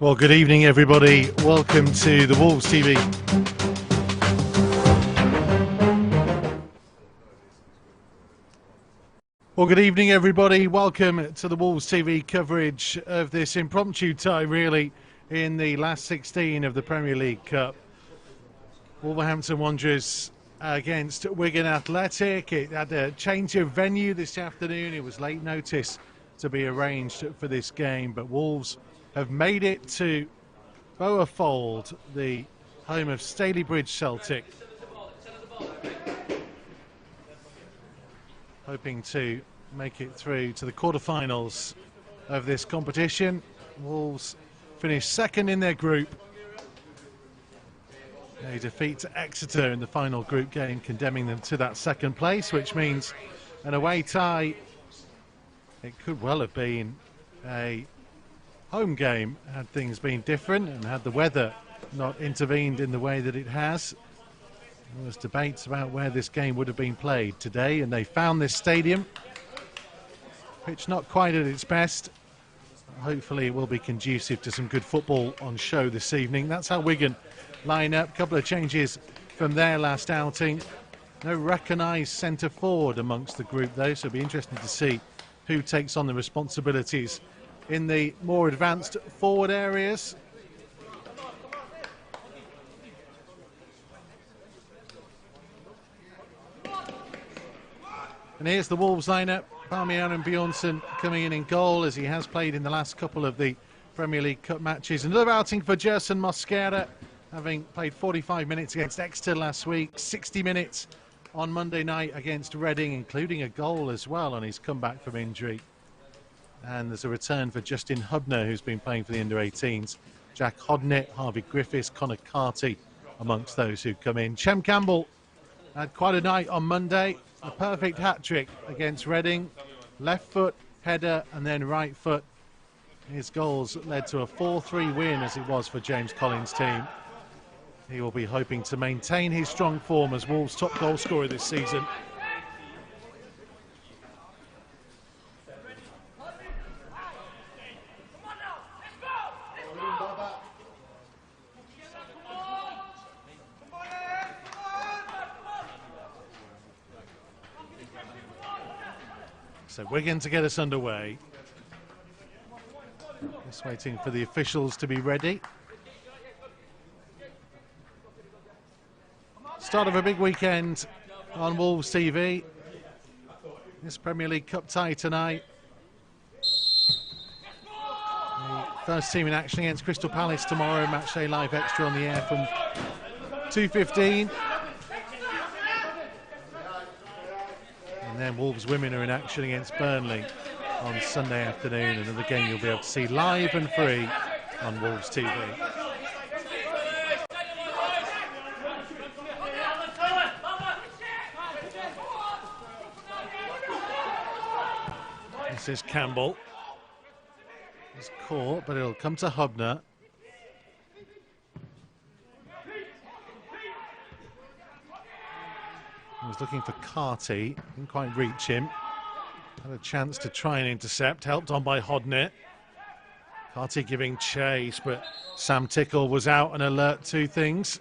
Well, good evening, everybody. Welcome to the Wolves TV. Well, good evening, everybody. Welcome to the Wolves TV coverage of this impromptu tie, really, in the last 16 of the Premier League Cup. Wolverhampton Wanderers against Wigan Athletic. It had a change of venue this afternoon. It was late notice to be arranged for this game, but Wolves have made it to Bowerfold, the home of Stalybridge Celtic, hoping to make it through to the quarterfinals of this competition. Wolves finished second in their group. A defeat to Exeter in the final group game, condemning them to that second place, which means an away tie. It could well have been a home game had things been different and had the weather not intervened in the way that it has. There was debates about where this game would have been played today, and they found this stadium. Pitch not quite at its best. Hopefully it will be conducive to some good football on show this evening. That's how Wigan line up. A couple of changes from their last outing. No recognised centre forward amongst the group though, so it'll be interesting to see who takes on the responsibilities in the more advanced forward areas. And here's the Wolves lineup. Palmier and Bjornsson coming in goal, as he has played in the last couple of the Premier League Cup matches. Another outing for Gerson Mosquera, having played 45 minutes against Exeter last week, 60 minutes on Monday night against Reading, including a goal as well on his comeback from injury. And there's a return for Justin Hubner, who's been playing for the under-18s. Jack Hodnett, Harvey Griffiths, Connor Carty amongst those who come in. Chem Campbell had quite a night on Monday. A perfect hat-trick against Reading. Left foot, header, and then right foot. His goals led to a 4-3 win, as it was for James Collins' team. He will be hoping to maintain his strong form as Wolves' top goal scorer this season. So Wigan to get us underway. Just waiting for the officials to be ready. Start of a big weekend on Wolves TV. This Premier League Cup tie tonight. The first team in action against Crystal Palace tomorrow. Matchday Live Extra on the air from 2:15. And then Wolves women are in action against Burnley on Sunday afternoon. Another game you'll be able to see live and free on Wolves TV. This is Campbell. He's caught, but it'll come to Hubner. He was looking for Carty, didn't quite reach him. Had a chance to try and intercept, helped on by Hodnett. Carty giving chase, but Sam Tickle was out and alert to things.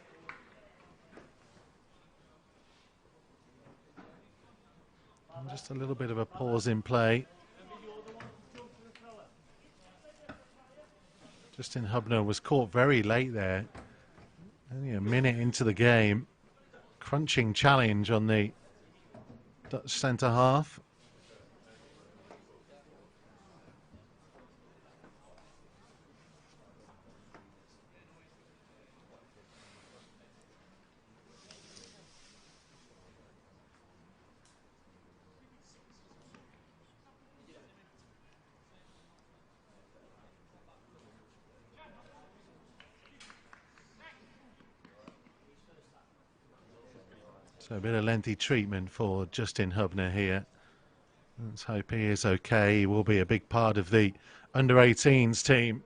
And just a little bit of a pause in play. Justin Hubner was caught very late there, only a minute into the game. Crunching challenge on the Dutch centre half. So a bit of lengthy treatment for Justin Hubner here. Let's hope he is okay. He will be a big part of the under-18s team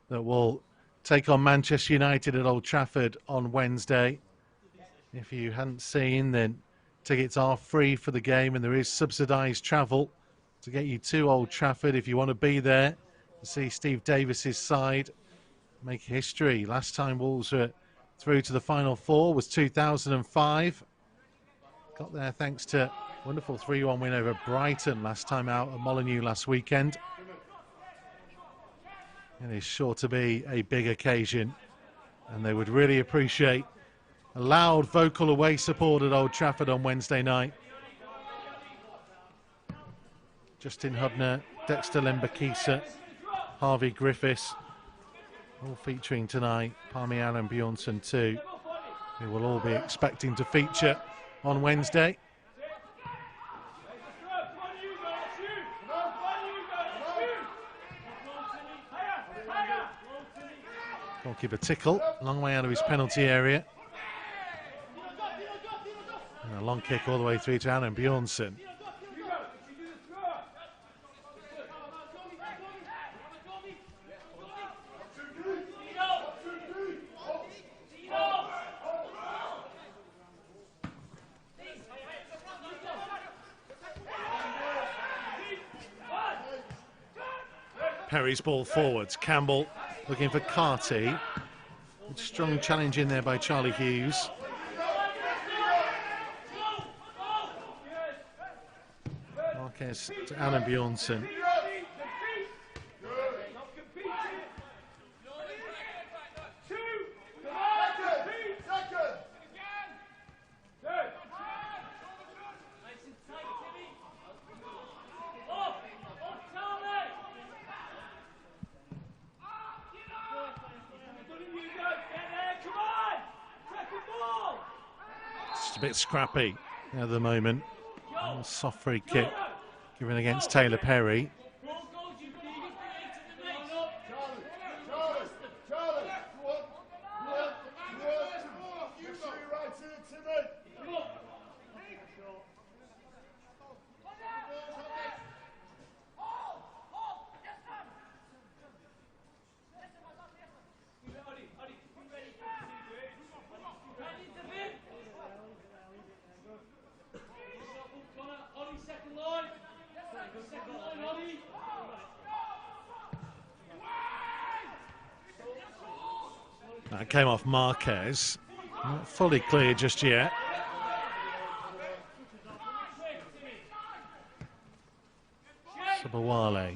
that will take on Manchester United at Old Trafford on Wednesday. If you hadn't seen, then tickets are free for the game, and there is subsidised travel to get you to Old Trafford if you want to be there to see Steve Davis's side make history. Last time Wolves were through to the Final Four was 2005. Got there thanks to a wonderful 3-1 win over Brighton last time out at Molineux last weekend. It is sure to be a big occasion, and they would really appreciate a loud vocal away support at Old Trafford on Wednesday night. Justin Hubner, Dexter Lembakisa, Harvey Griffiths, all featuring tonight. Parmian and Bjornsson too, who will all be expecting to feature on Wednesday. Goalkeeper Tickle, long way out of his penalty area. And a long kick all the way through to Aaron Bjornsson. Perry's ball forwards. Campbell looking for Carty. Strong challenge in there by Charlie Hughes. Marquez to Alan Bjornsson. Just a bit scrappy at the moment. A soft free kick given against Taylor Perry. That came off Marquez. Not fully clear just yet. Sabawale.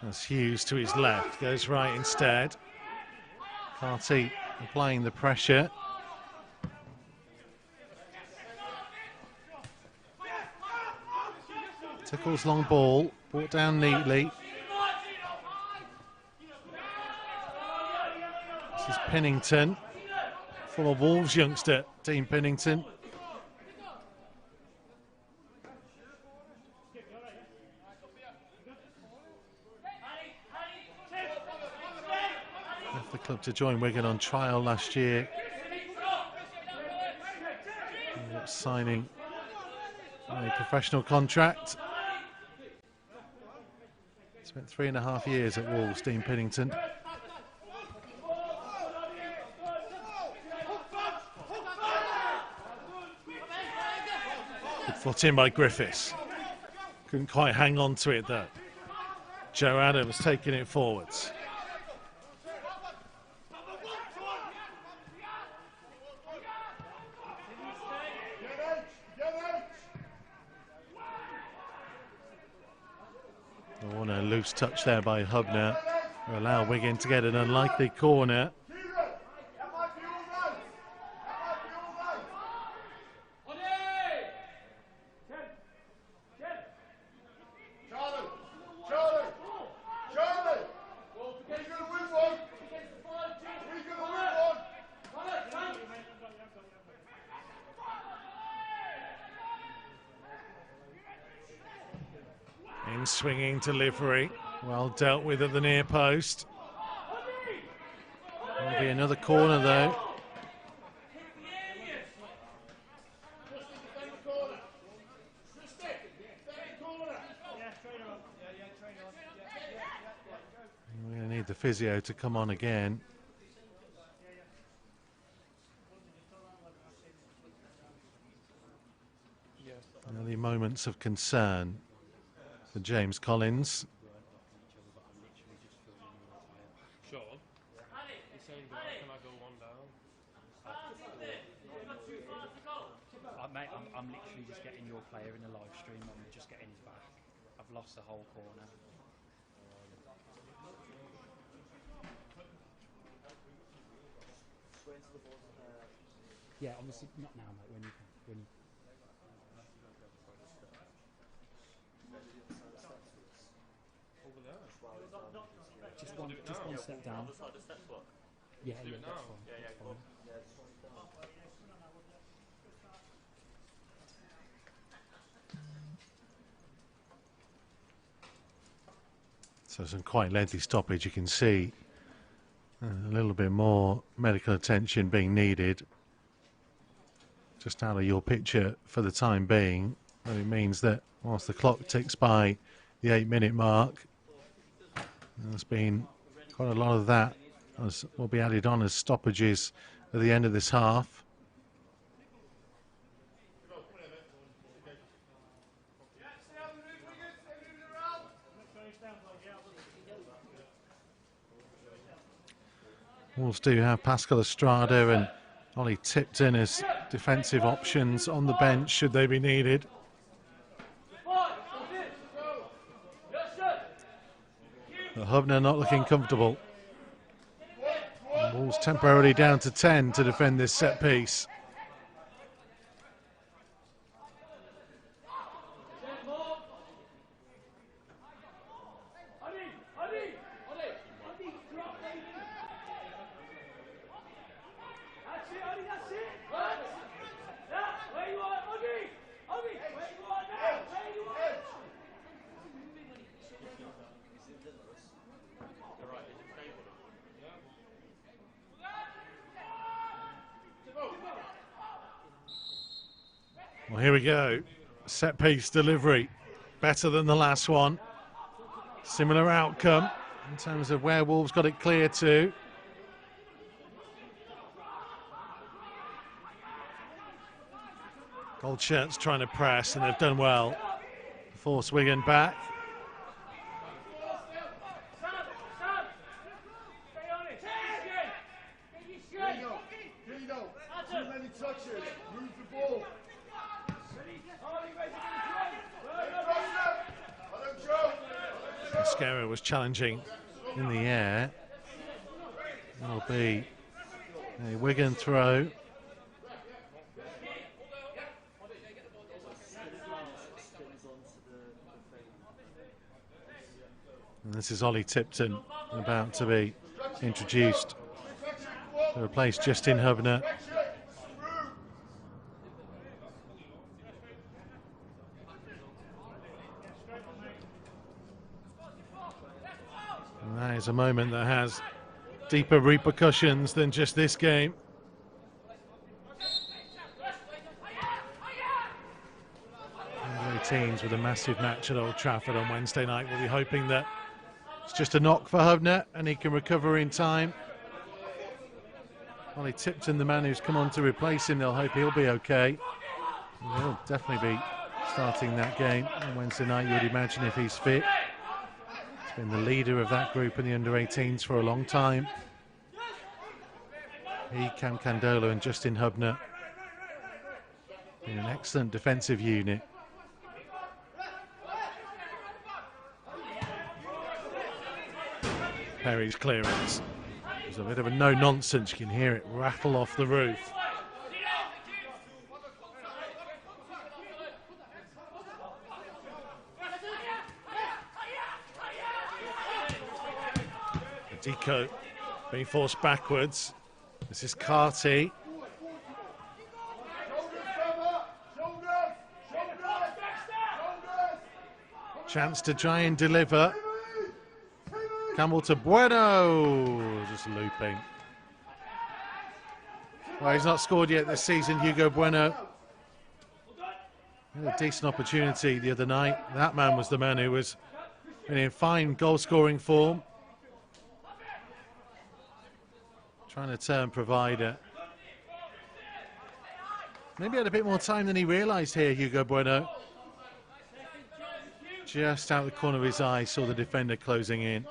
That's Hughes to his left, goes right instead. Carty applying the pressure. Tickles long ball, brought down neatly. This is Pennington, former Wolves youngster, Dean Pennington. Left the club to join Wigan on trial last year. Ended up signing a professional contract. Spent 3.5 years at Wolves, Dean Pennington. Good foot in by Griffiths. Couldn't quite hang on to it though. Joe Adams taking it forwards. A loose touch there by Hubner to allow Wigan to get an unlikely corner. Swinging delivery, well dealt with at the near post. There'll be another corner though. We're going to need the physio to come on again. Early moments of concern. for James Collins. Sure. He's saying, can I go one down? Mate, I'm literally just getting your player in the live stream. I'm just getting his back. I've lost the whole corner. Yeah, obviously not now, mate. When you can. Over there. Just one step down. Yeah, Do it now. That's fine. So some quite lengthy stoppage. You can see a little bit more medical attention being needed. Just out of your picture for the time being. It means that whilst the clock ticks by the 8-minute mark, there's been quite a lot of that will be added on as stoppages at the end of this half. Wolves do have Pascal Estrada and Ollie Tipton as defensive options on the bench should they be needed. But Hubner not looking comfortable. And Wolves temporarily down to 10 to defend this set piece. Well, here we go. Set piece delivery. Better than the last one. Similar outcome in terms of where Wolves got it clear to. Gold shirts trying to press, and they've done well. Force Wigan back. Mascara was challenging in the air. It'll be a Wigan throw. And this is Ollie Tipton about to be introduced to replace Justin Hubner. And that is a moment that has deeper repercussions than just this game. Under-18s with a massive match at Old Trafford on Wednesday night. We'll be hoping that it's just a knock for Hubner and he can recover in time. Ollie Tipton, the man who's come on to replace him, they'll hope he'll be okay. He'll definitely be starting that game on Wednesday night, you would imagine, if he's fit. He's been the leader of that group in the under-18s for a long time. He, Cam Candola and Justin Hubner in an excellent defensive unit. Perry's clearance. There's a bit of a no-nonsense. You can hear it rattle off the roof. Deco being forced backwards. This is Carty. Chance to try and deliver. Campbell to Bueno, just looping. Well, he's not scored yet this season, Hugo Bueno. Had a decent opportunity the other night. That man was the man who was in fine goal-scoring form. Trying to turn provider. Maybe had a bit more time than he realised here, Hugo Bueno. just out the corner of his eye, saw the defender closing in.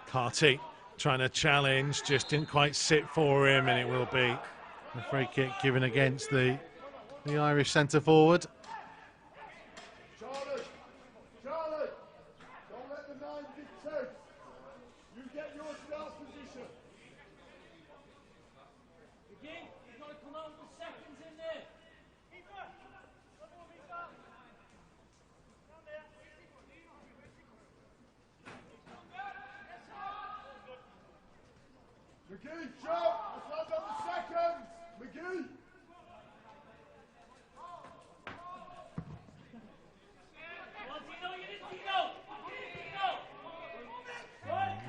Carty trying to challenge, just didn't quite sit for him, and it will be a free kick given against the Irish centre forward. Charlie, don't let the 9 dictate. You get your start position. Again, you've got to come out with seconds in there. McGee, Joe, let's land on the seconds. McGee.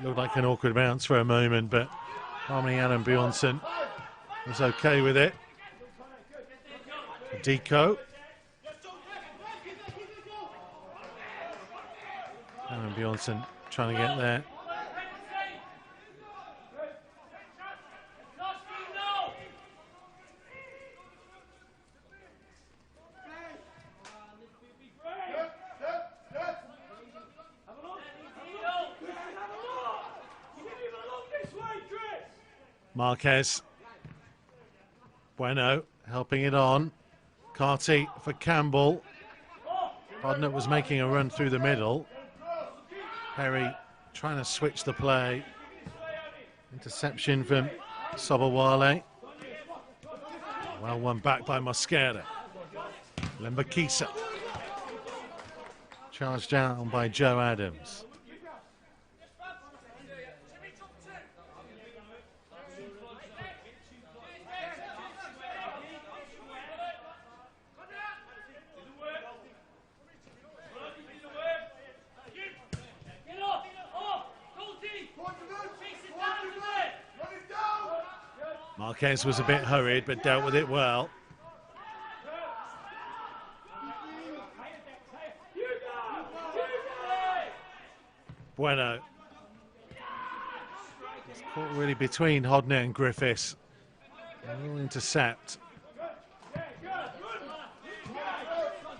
Looked like an awkward bounce for a moment, but Harmony Adam Bjornsson was okay with it. Deco. Adam Bjornsson trying to get there. Marquez. Bueno helping it on. Carty for Campbell. Bodnett was making a run through the middle. Perry trying to switch the play. Interception from Sobowale. Well won back by Mosquera. Lembakisa. Charged down by Joe Adams. Marquez was a bit hurried, but dealt with it well. Bueno. It's caught really between Hodnett and Griffiths. A little intercept.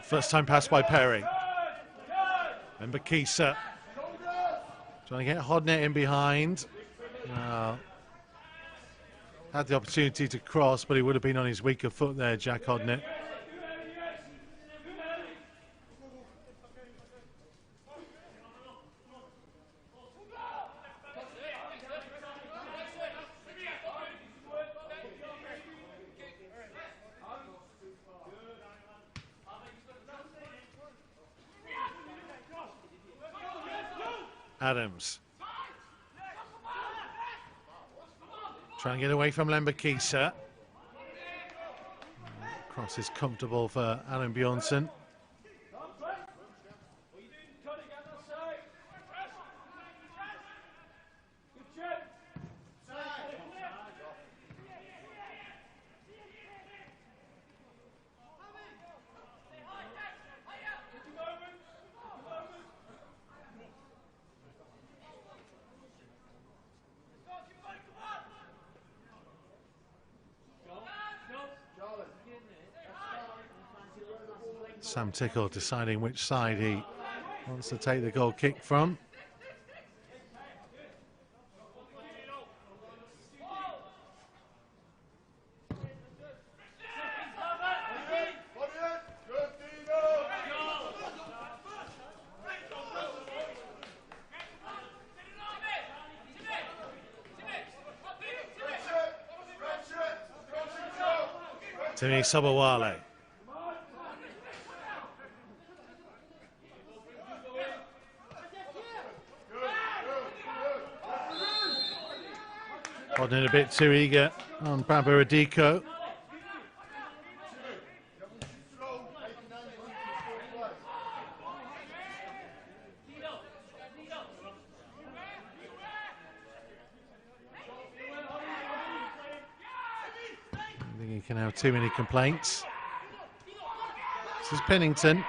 First time pass by Perry. And Bakisa trying to get Hodnett in behind. Had the opportunity to cross, but he would have been on his weaker foot there, Jack Hodnett. Adams. Trying to get away from Lembakisa. Cross is comfortable for Adam Bjornsson. Sam Tickle deciding which side he wants to take the goal kick from. Timmy Sobowale. Hodnett a bit too eager on Baba Adiko. I think he can have too many complaints. This is Pennington.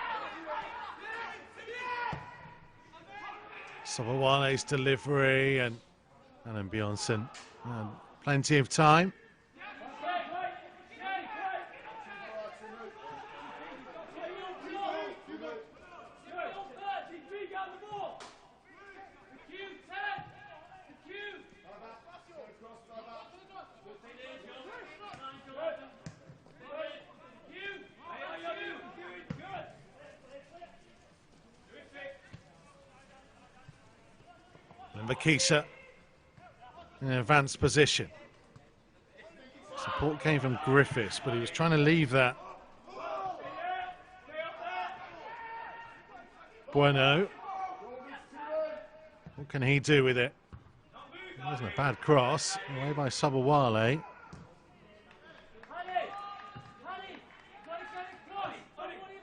Sobowale's delivery and Bjornsson. Plenty of time. Makisa in an advanced position. Support came from Griffiths, but he was trying to leave that. Bueno. What can he do with it? It wasn't a bad cross. Away by Sobowale.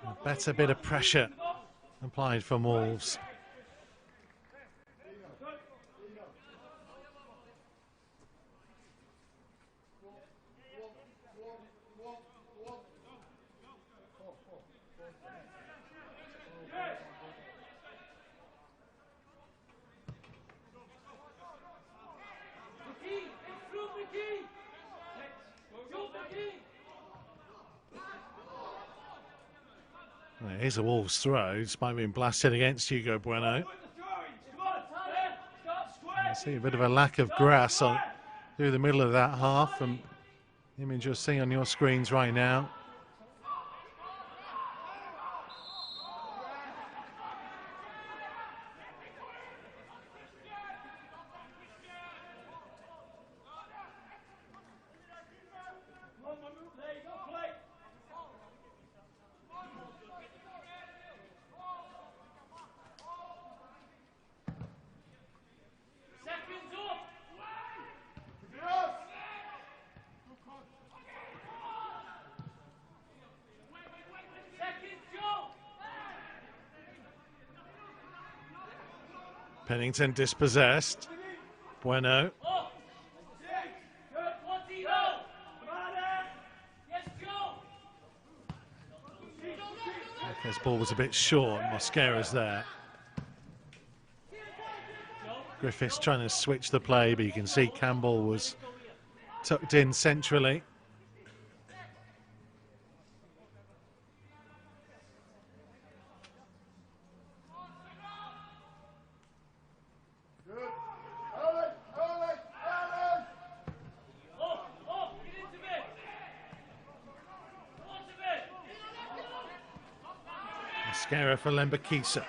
A better bit of pressure applied from Wolves. Here's a Wolves throw, despite being blasted against Hugo Bueno. I see a bit of a lack of grass through the middle of that half from the image you're seeing on your screens right now. Pennington dispossessed. Bueno. This ball was a bit short. Mosquera's there. Griffiths trying to switch the play, but you can see Campbell was tucked in centrally. Mosquera for Lembakisa.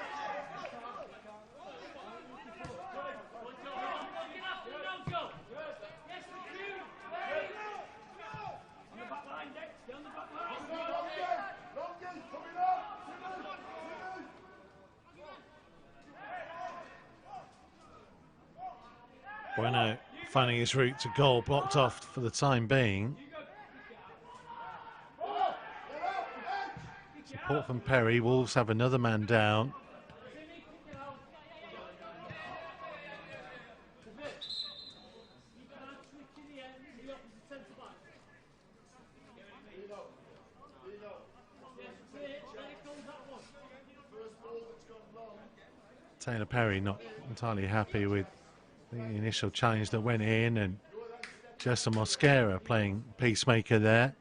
Bueno finding his route to goal, blocked off for the time being. Support from Perry. Wolves have another man down. Taylor Perry not entirely happy with the initial challenge that went in, and Jason Mosquera playing peacemaker there.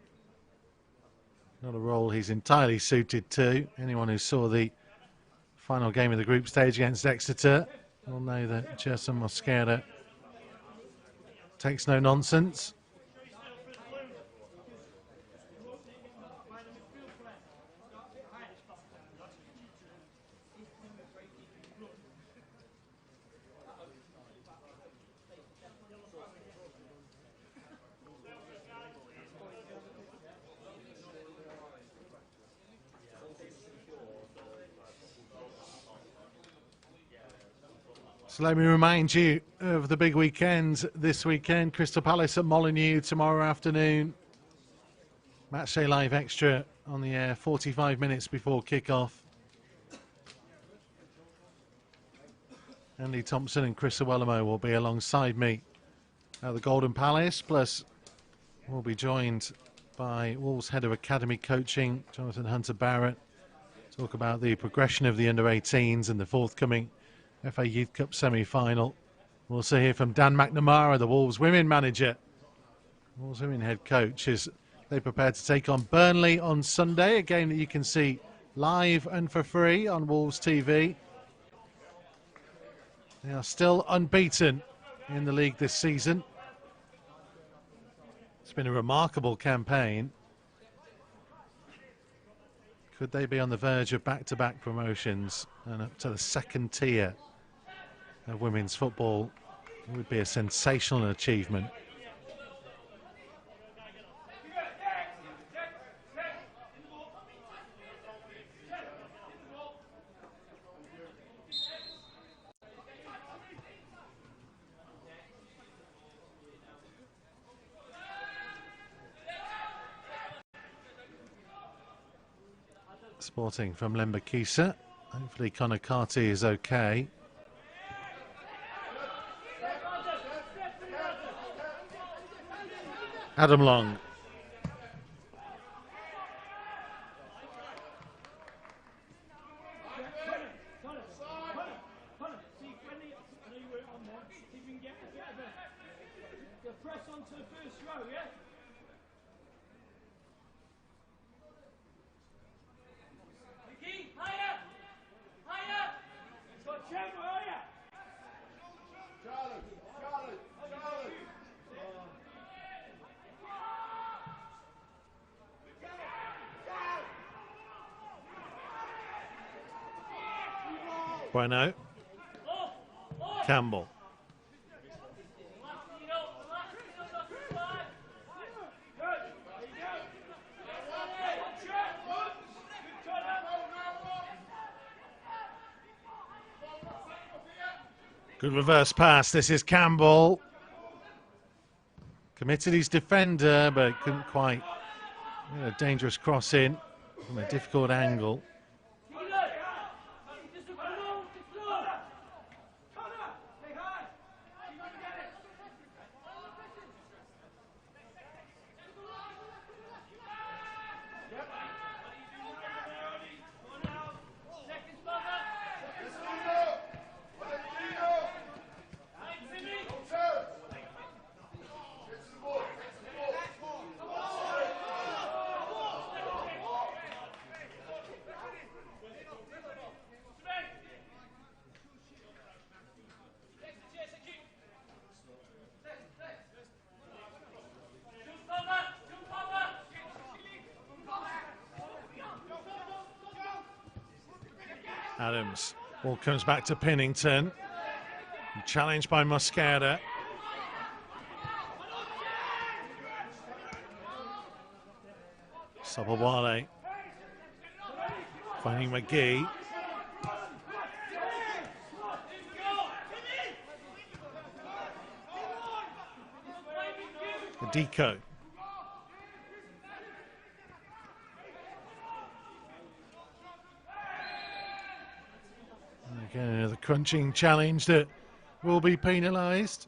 Not a role he's entirely suited to. Anyone who saw the final game of the group stage against Exeter will know that Jason Mosquera takes no nonsense. So let me remind you of the big weekend this weekend. Crystal Palace at Molineux tomorrow afternoon. Matchday Live Extra on the air 45 minutes before kick-off. Andy Thompson and Chris Awelamo will be alongside me at the Golden Palace. Plus, we'll be joined by Wolves Head of Academy Coaching, Jonathan Hunter-Barrett. Talk about the progression of the under-18s and the forthcoming FA Youth Cup semi-final. We'll also hear from Dan McNamara, the Wolves women manager. Wolves women head coach, as they prepare to take on Burnley on Sunday, a game that you can see live and for free on Wolves TV. They are still unbeaten in the league this season. It's been a remarkable campaign. Could they be on the verge of back-to-back promotions and up to the second tier of women's football? It would be a sensational achievement. Sporting from Lembakisa. Hopefully Connor Carty is okay. Adam Long. Press onto the first row, yeah? Bueno. Campbell. Good reverse pass. This is Campbell. Committed his defender, but couldn't quite. A dangerous cross in from a difficult angle. Adams. Ball comes back to Pennington. Challenged by Mosquera. Sabawale. Finding McGee. Deco. Again, another crunching challenge that will be penalised.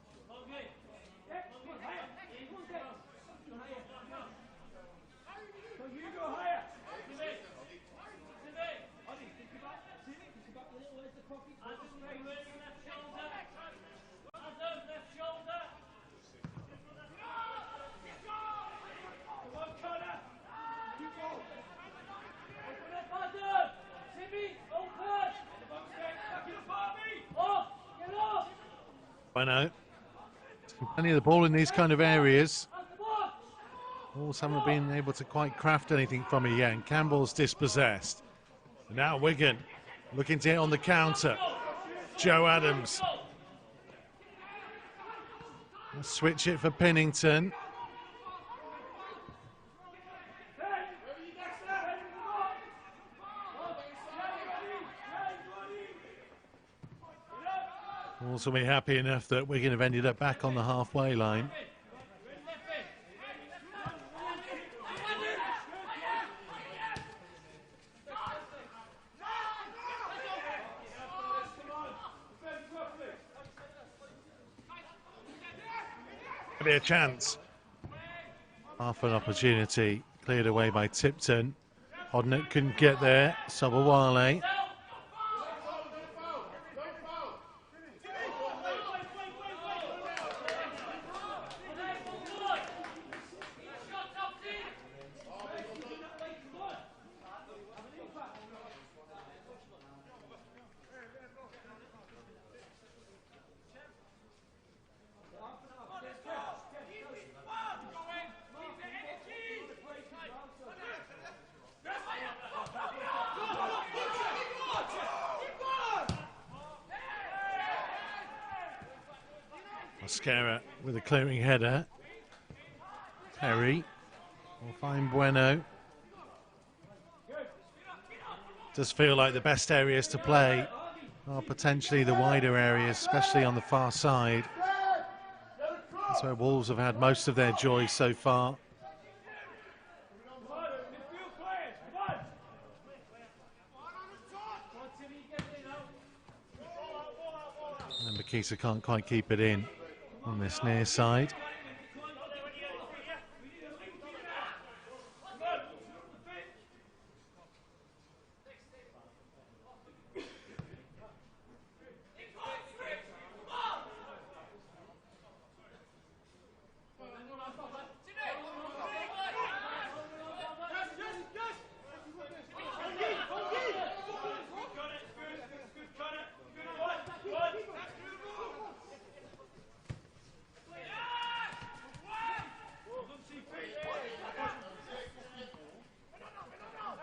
I know. Plenty of the ball in these kind of areas. Wolves haven't been able to quite craft anything from it yet. And Campbell's dispossessed. And now Wigan looking to hit on the counter. Joe Adams. Let's switch it for Pennington. Wolves will be happy enough that Wigan have ended up back on the halfway line. Maybe a chance. Half an opportunity cleared away by Tipton. Hodnett couldn't get there. Sabawale. Mosquera with a clearing header. Perry will find Bueno. Does feel like the best areas to play are potentially the wider areas, especially on the far side. That's where Wolves have had most of their joy so far. And Makisa can't quite keep it in on this near side.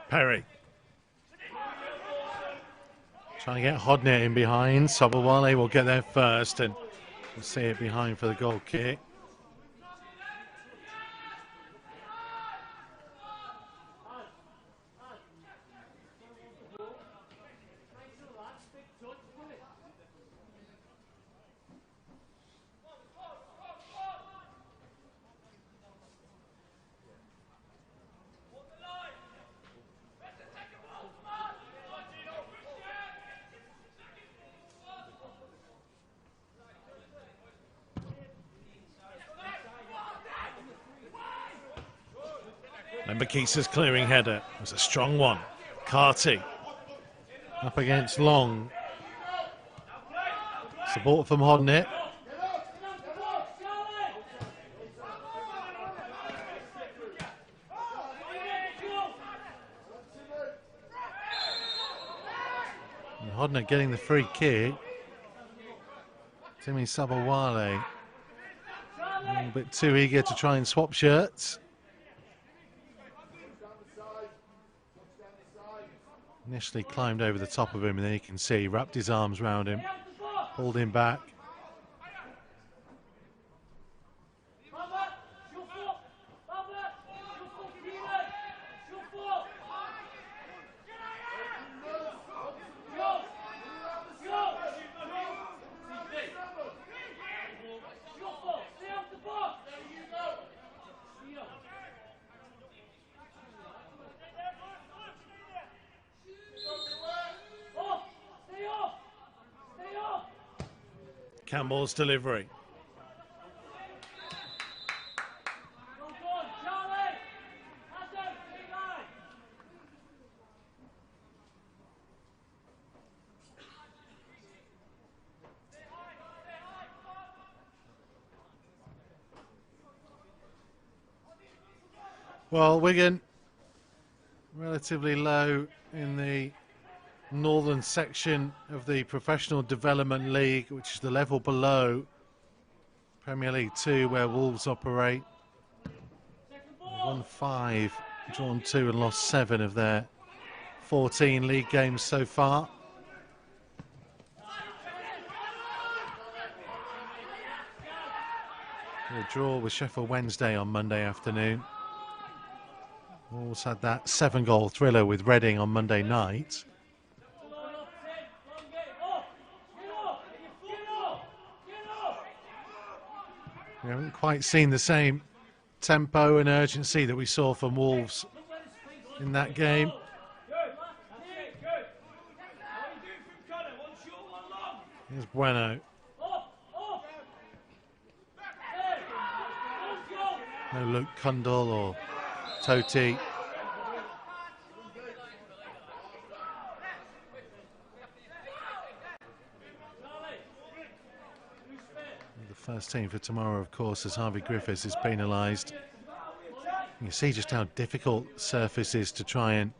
Perry. Trying to get Hodnett in behind. Sabawale will get there first and we'll see it behind for the goal kick. And Makisa's clearing header was a strong one. Carty up against Long. Support from Hodnett. And Hodnett getting the free kick. Timmy Sabawale a little bit too eager to try and swap shirts. Initially climbed over the top of him, and then you can see he wrapped his arms around him, pulled him back. Campbell's delivery. Well, Wigan relatively low in the northern section of the Professional Development League, which is the level below Premier League 2 where Wolves operate. Won 5, drawn 2 and lost 7 of their 14 league games so far. A draw with Sheffield Wednesday on Monday afternoon. Wolves had that 7-goal thriller with Reading on Monday night. We haven't quite seen the same tempo and urgency that we saw from Wolves in that game. Here's Bueno. No Luke Kundal or Toti. First team for tomorrow, of course, as Harvey Griffiths is penalised. You see just how difficult surface is to try and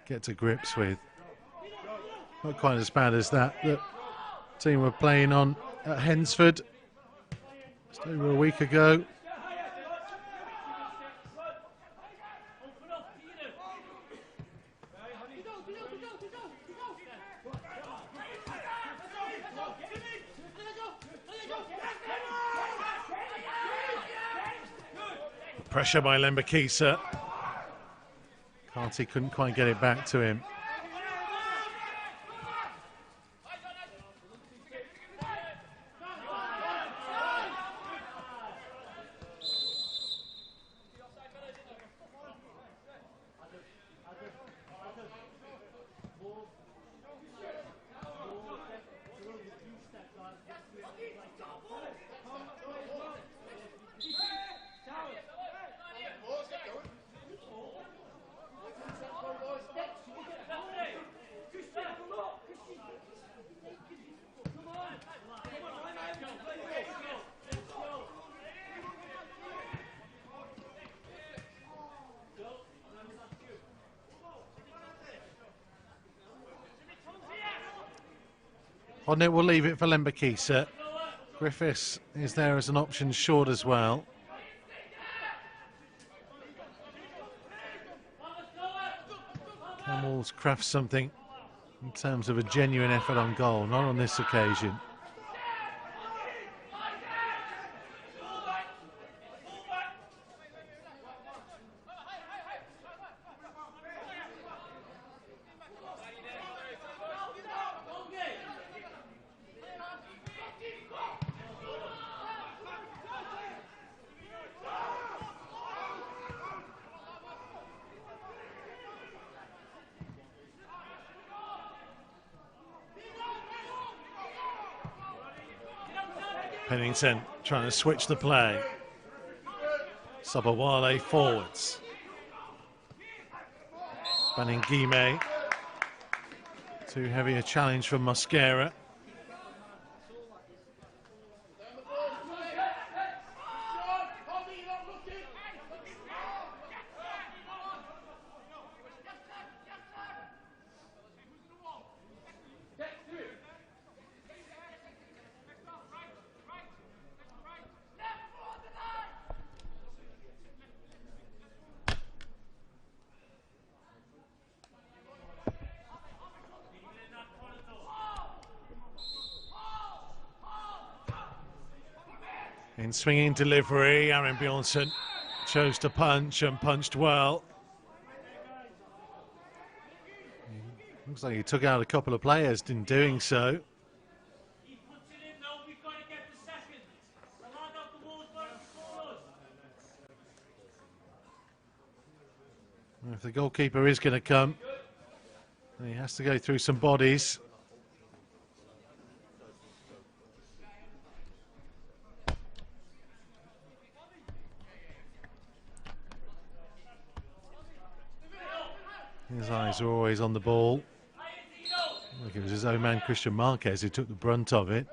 get to grips with. Not quite as bad as that team were playing on at Hensford just over a week ago. Pressure by Lembakisa. Carty couldn't quite get it back to him. Hodnett will leave it for Lembakisa. Griffiths is there as an option short as well. Can Wolves craft something in terms of a genuine effort on goal? Not on this occasion. Pennington trying to switch the play. Sabawale forwards. Baningime. Too heavy a challenge from Mosquera. In swinging delivery, Aaron Bjornsson chose to punch and punched well. Looks like he took out a couple of players in doing so. If the goalkeeper is going to come, he has to go through some bodies. His eyes are always on the ball. Like it was his own man, Christian Marquez, who took the brunt of it.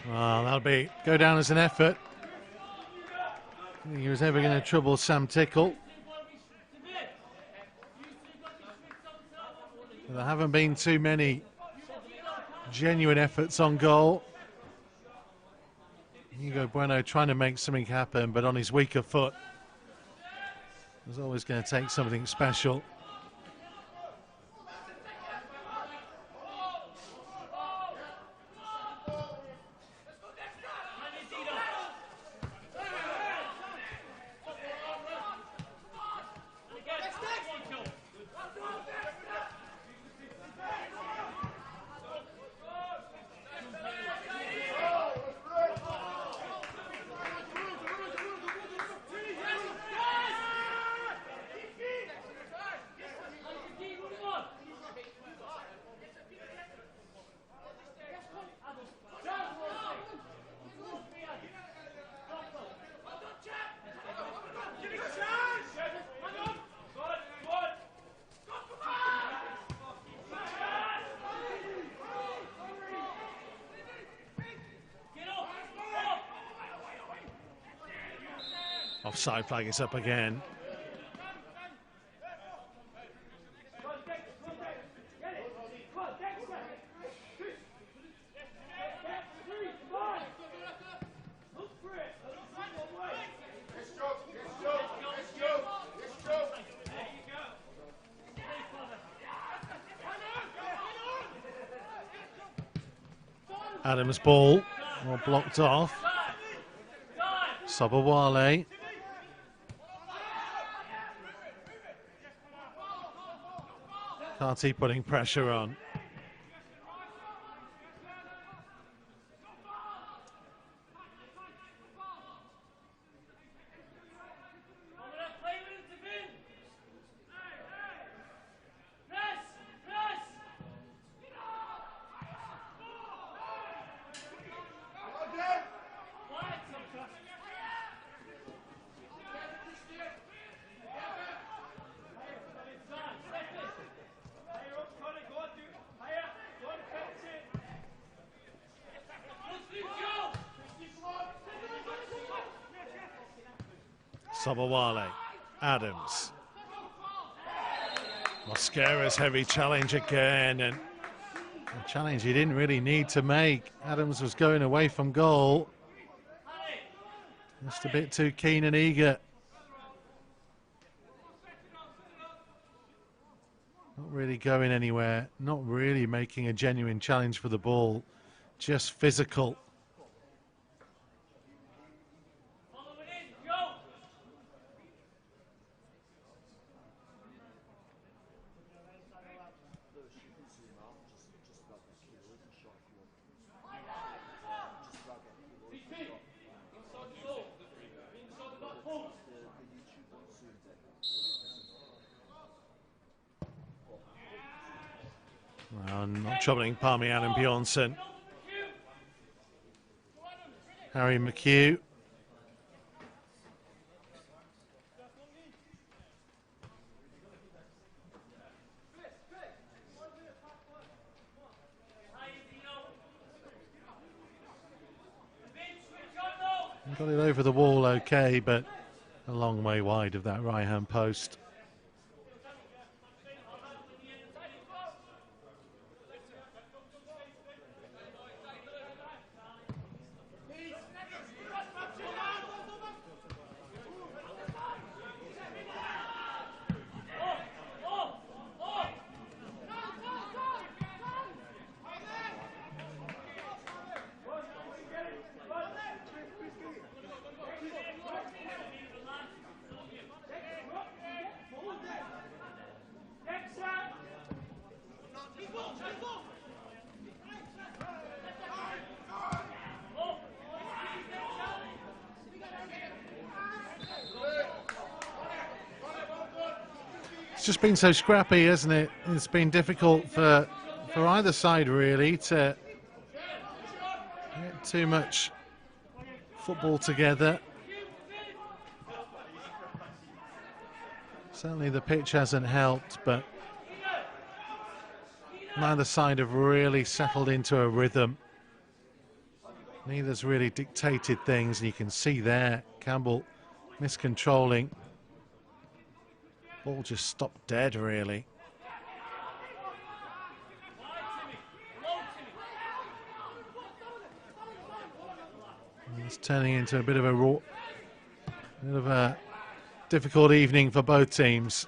Well, that'll go down as an effort. I think he was ever going to trouble Sam Tickle. But there haven't been too many genuine efforts on goal. Hugo Bueno trying to make something happen, but on his weaker foot. It was always going to take something special. Offside flag is up again. Adams' ball, well blocked off. Sobowale. Carty putting pressure on. Sobowale, Adams. Mosquera's heavy challenge again, and a challenge he didn't really need to make. Adams was going away from goal. Just a bit too keen and eager. Not really going anywhere, not really making a genuine challenge for the ball, just physical. Well, not troubling Parmian and Bjornsson. Harry McHugh. Got it over the wall okay, but a long way wide of that right-hand post. It's just been so scrappy, hasn't it? It's been difficult for either side really to get too much football together. Certainly the pitch hasn't helped, but neither side have really settled into a rhythm. Neither's really dictated things, and you can see there Campbell miscontrolling. Ball just stopped dead, really. And it's turning into a bit of a difficult evening for both teams.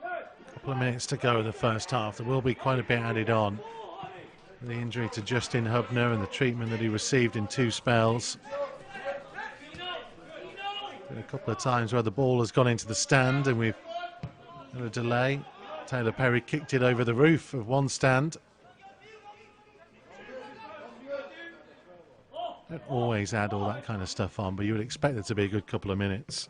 A couple of minutes to go in the first half. There will be quite a bit added on. The injury to Justin Hubner and the treatment that he received in 2 spells. Been a couple of times where the ball has gone into the stand and we've had a delay. Taylor Perry kicked it over the roof of one stand. Don't always add all that kind of stuff on, but you would expect it to be a good couple of minutes.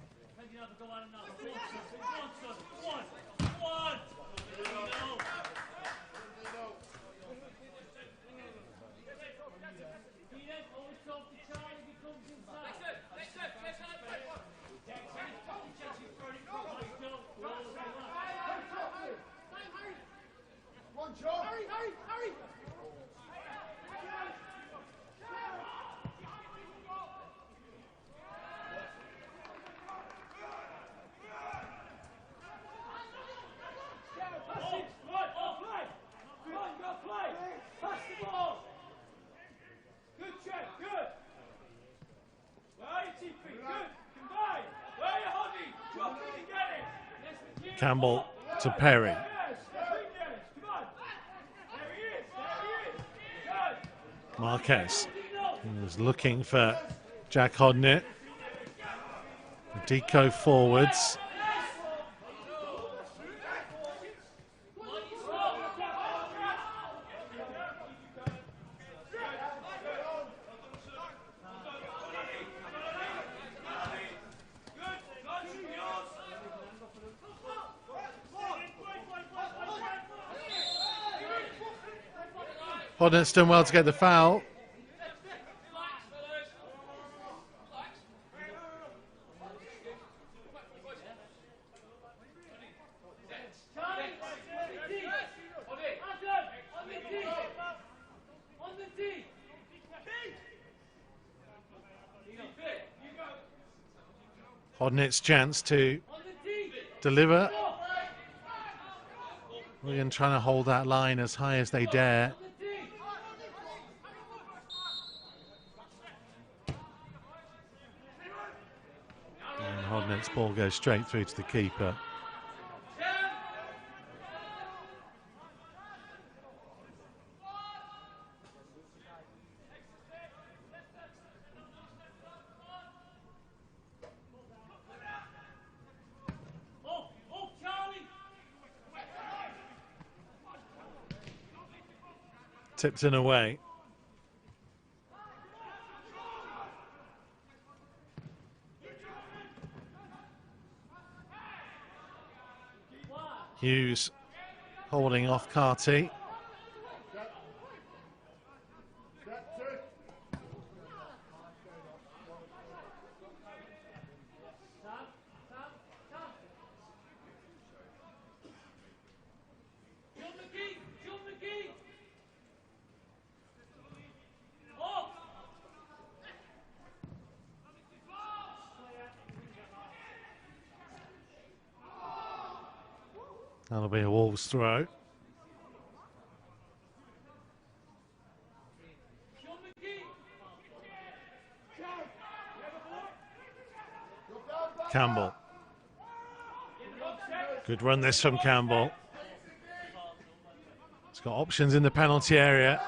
Campbell to Perry. Marquez is looking for Jack Hodnett. Deco forwards. Hodnett's done well to get the foul. Hodnett's chance to deliver. Wigan trying to hold that line as high as they dare. And Hodnett's ball goes straight through to the keeper. Tipton away. Hughes holding off Carty. That'll be a Wolves throw. Campbell. Good run this from Campbell. He's got options in the penalty area.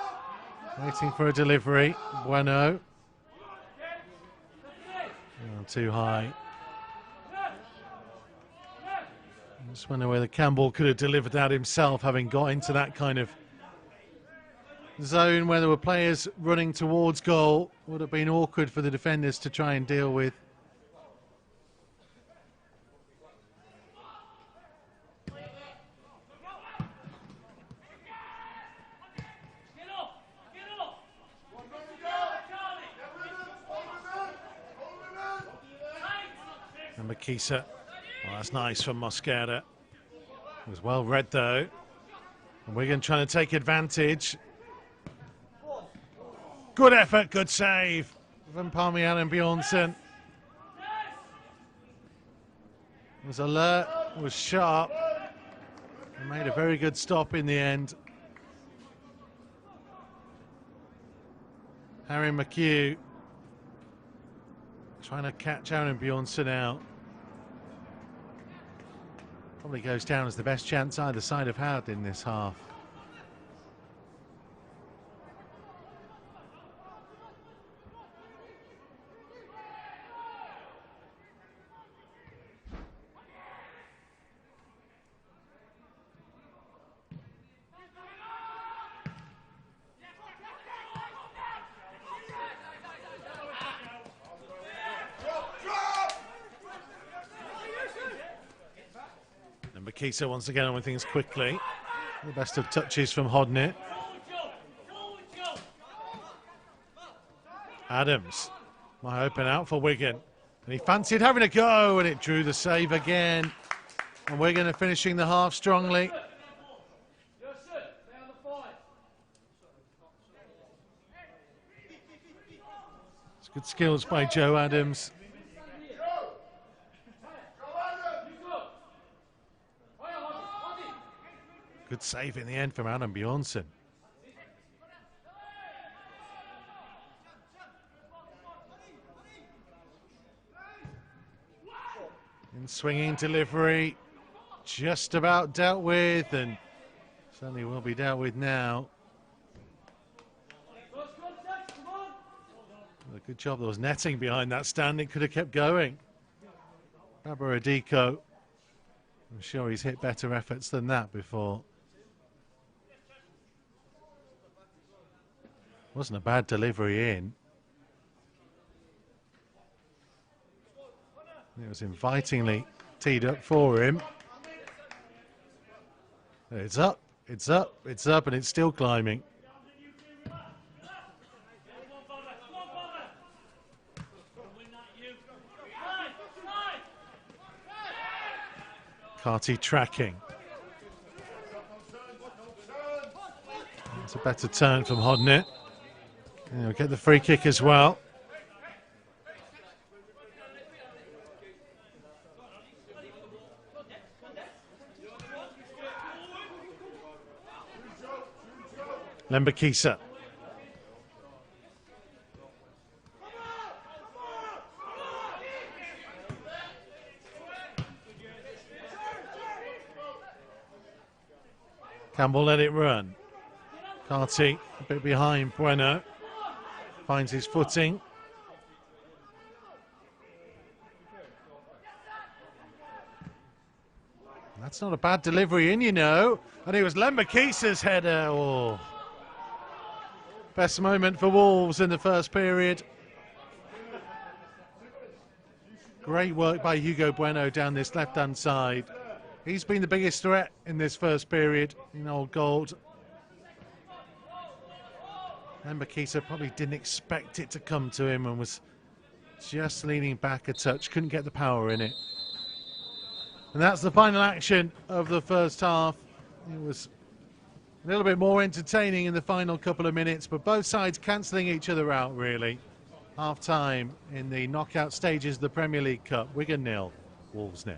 Waiting for a delivery. Bueno. Oh, too high. Just wonder whether Campbell could have delivered that himself, having got into that kind of zone where there were players running towards goal. Would have been awkward for the defenders to try and deal with. And Makisa. Well, that's nice from Mosquera. It was well read though. And Wigan trying to take advantage. Good effort, good save from Parmian and Bjornsson. Was alert, was sharp, and made a very good stop in the end. Harry McHugh trying to catch Aaron Bjornsson out. Probably goes down as the best chance either side have had in this half. Makisa once again on with things quickly. The best of touches from Hodnett. Adams might open out for Wigan. And he fancied having a go, and it drew the save again. And Wigan are finishing the half strongly. It's good skills by Joe Adams. Good save in the end from Adam Bjornsson. In swinging delivery. just about dealt with, and certainly will be dealt with now. A good job there was netting behind that stand. It could have kept going. Babaradiko, I'm sure he's hit better efforts than that before. Wasn't a bad delivery in. It was invitingly teed up for him. It's up, it's up, it's up, and it's still climbing. Carty tracking. It's a better turn from Hodnett. He'll get the free kick as well. Lembakisa. Campbell let it run. Carty a bit behind Bueno. Finds his footing. That's not a bad delivery in, you know. And it was Lembakisa's header. Oh. Best moment for Wolves in the first period. Great work by Hugo Bueno down this left-hand side. He's been the biggest threat in this first period in Old Gold. Lembakisa probably didn't expect it to come to him and was just leaning back a touch, couldn't get the power in it. And that's the final action of the first half. It was a little bit more entertaining in the final couple of minutes, but both sides cancelling each other out, really. Half-time in the knockout stages of the Premier League Cup. Wigan 0, Wolves 0.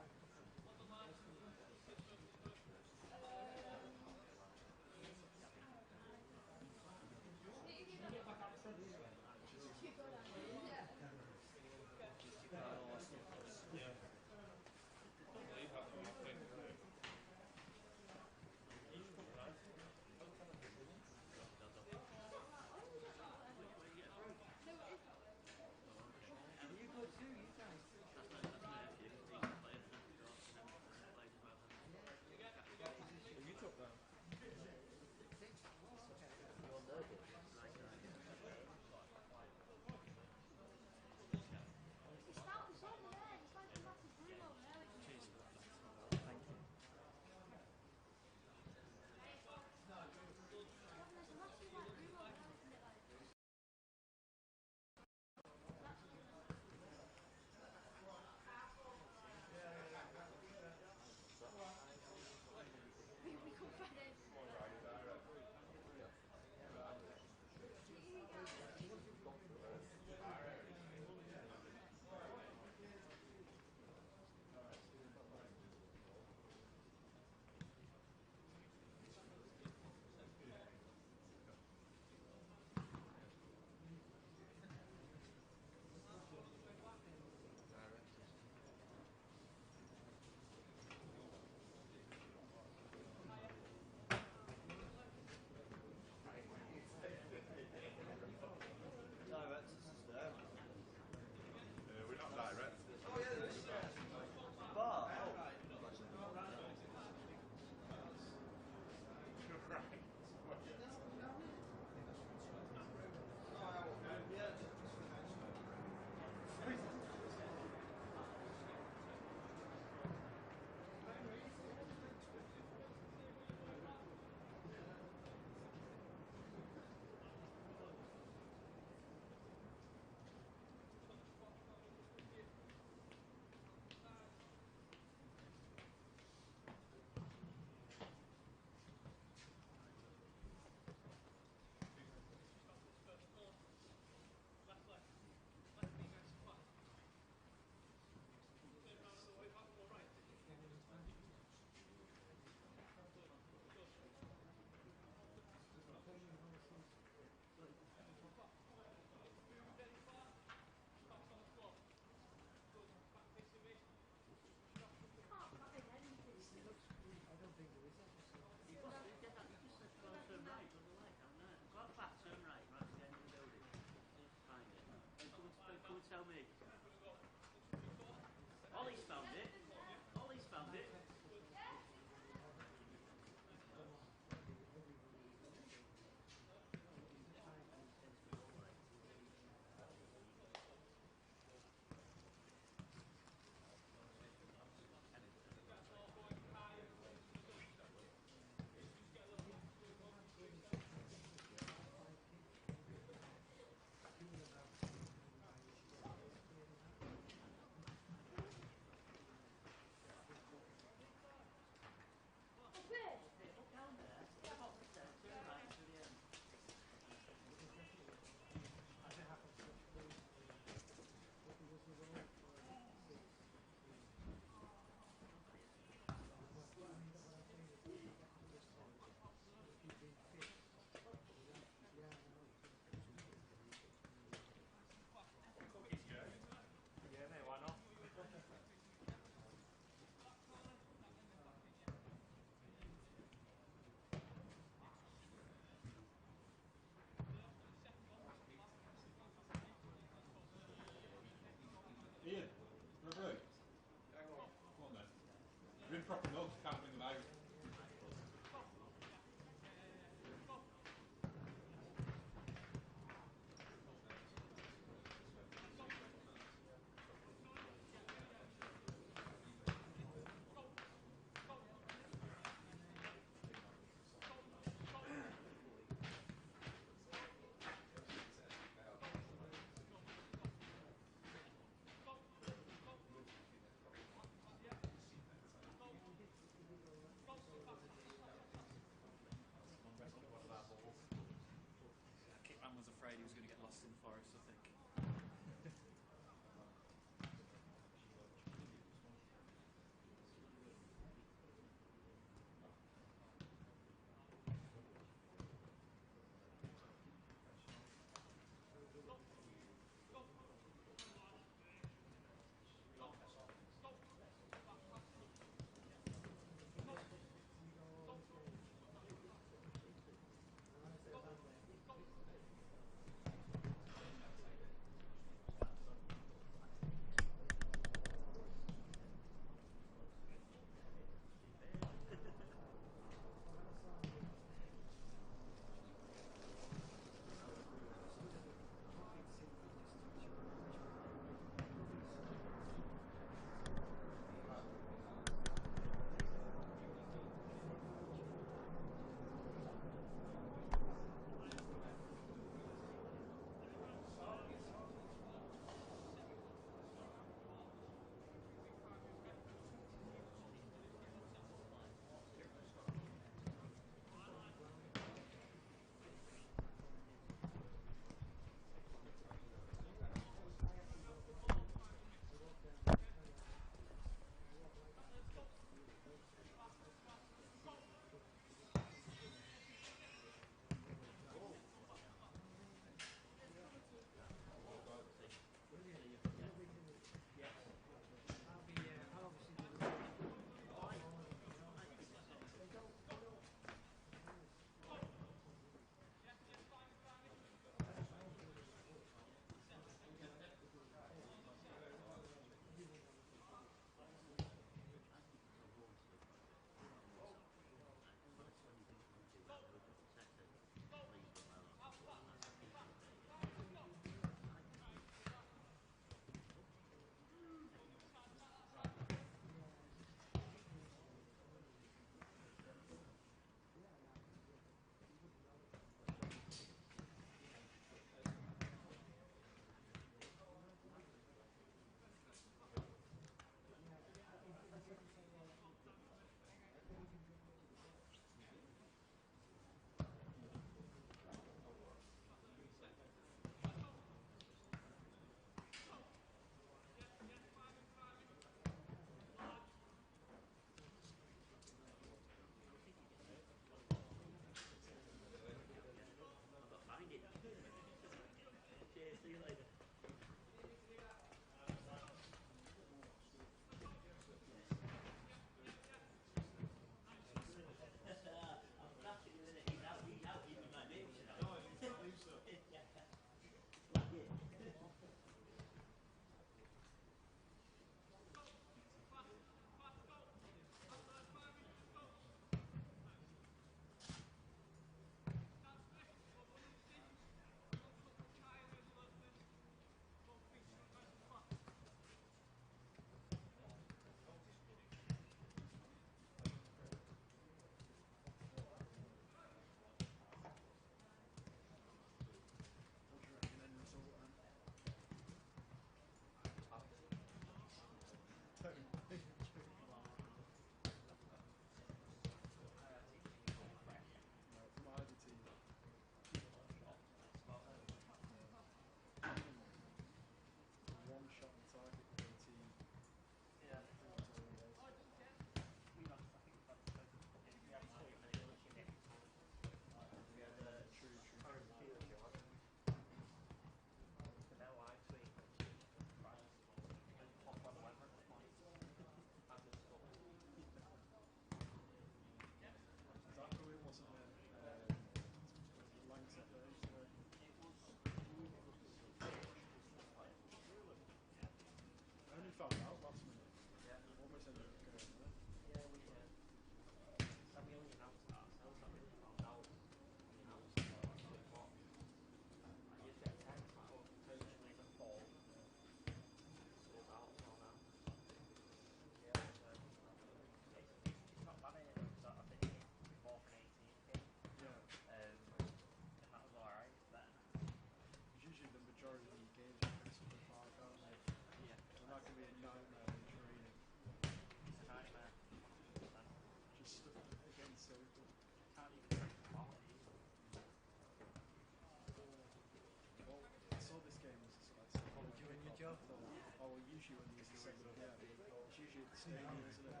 Oh, usually when you use the 7 p.m, it's usually at the stadium, isn't it?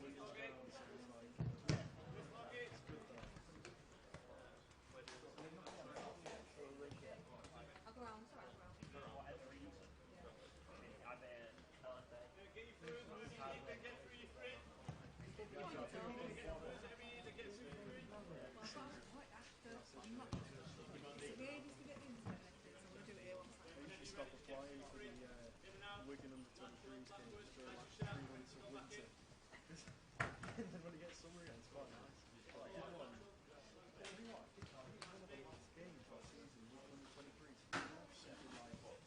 Wigan's down, so it's like, it's good though. I'll go round, sorry, I'll go round. They usually stop applying for the Wigan U23s games for like 3 months of winter. And then when it gets summer again, it's quite nice. I did one. I think one of the last games last season, Wigan U23s, something like 11.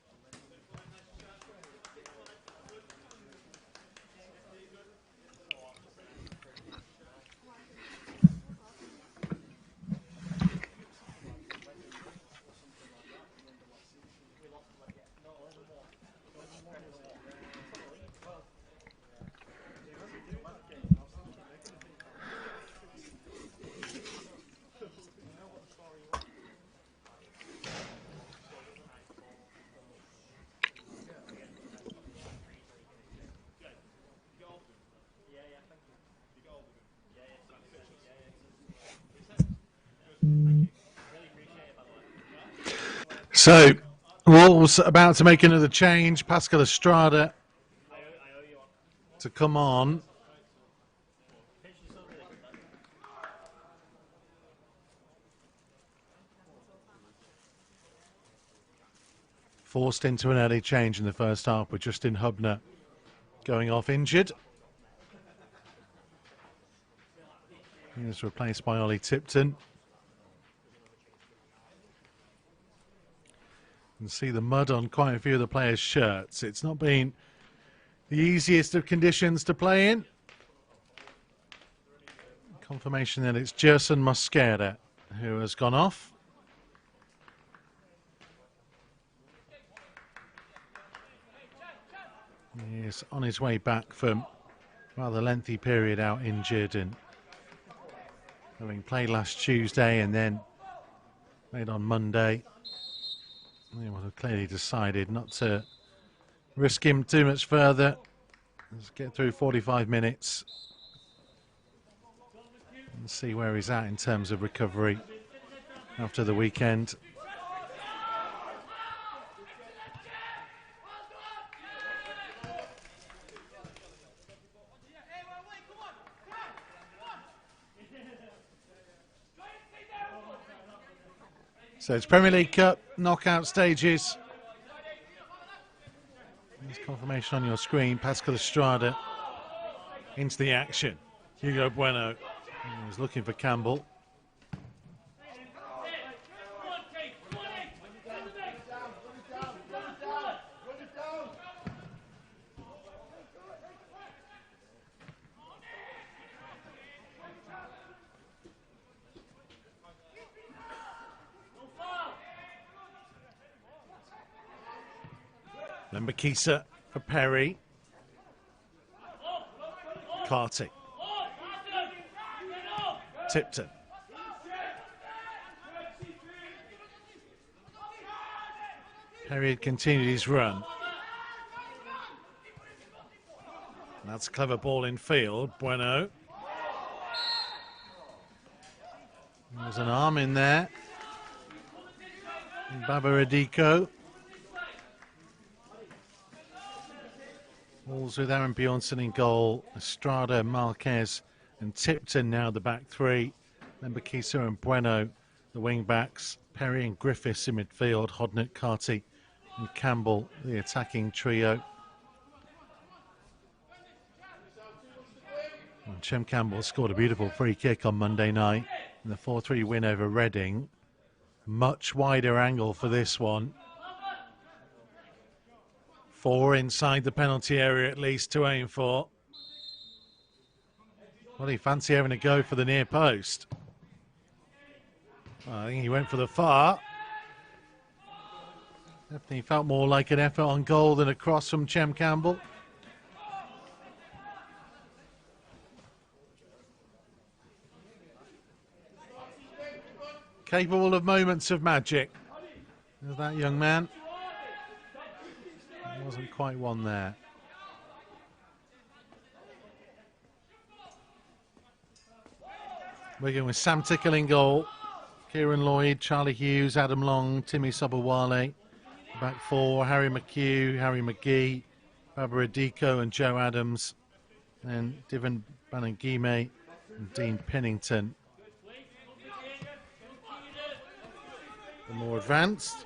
So, Wolves about to make another change. Pascal Estrada to come on. Forced into an early change in the first half with Justin Hubner going off injured. He was replaced by Ollie Tipton. You can see the mud on quite a few of the players' shirts. It's not been the easiest of conditions to play in. Confirmation that it's Gerson Mosquera who has gone off. He is on his way back from a rather lengthy period out injured and having played last Tuesday and then played on Monday. They would have clearly decided not to risk him too much further. Let's get through 45 minutes and see where he's at in terms of recovery after the weekend. So it's Premier League Cup knockout stages. There's confirmation on your screen. Pascal Estrada into the action. Hugo Bueno is looking for Campbell. Then Makisa for Perry. Carty. Tipton. Perry had continued his run. That's a clever ball in field. Bueno. There's an arm in there. And Baba Radiko. Wolves with Aaron Bjornsson in goal. Estrada, Marquez and Tipton now the back three. Then Bakisa and Bueno, the wing backs. Perry and Griffiths in midfield. Hodnett, Carty and Campbell, the attacking trio. And Chem Campbell scored a beautiful free kick on Monday night in the 4-3 win over Reading. Much wider angle for this one. 4 inside the penalty area at least to aim for. Well, he fancy having a go for the near post. Well, I think he went for the far. Definitely felt more like an effort on goal than a cross from Chem Campbell. Capable of moments of magic. There's that young man. Wasn't quite one there. Wigan with Sam Tickle in goal. Kieran Lloyd, Charlie Hughes, Adam Long, Timmy Sobowale. Back four, Harry McHugh, Harry McGee, Barbara Diko and Joe Adams. And Divin Banangime and Dean Pennington. The more advanced.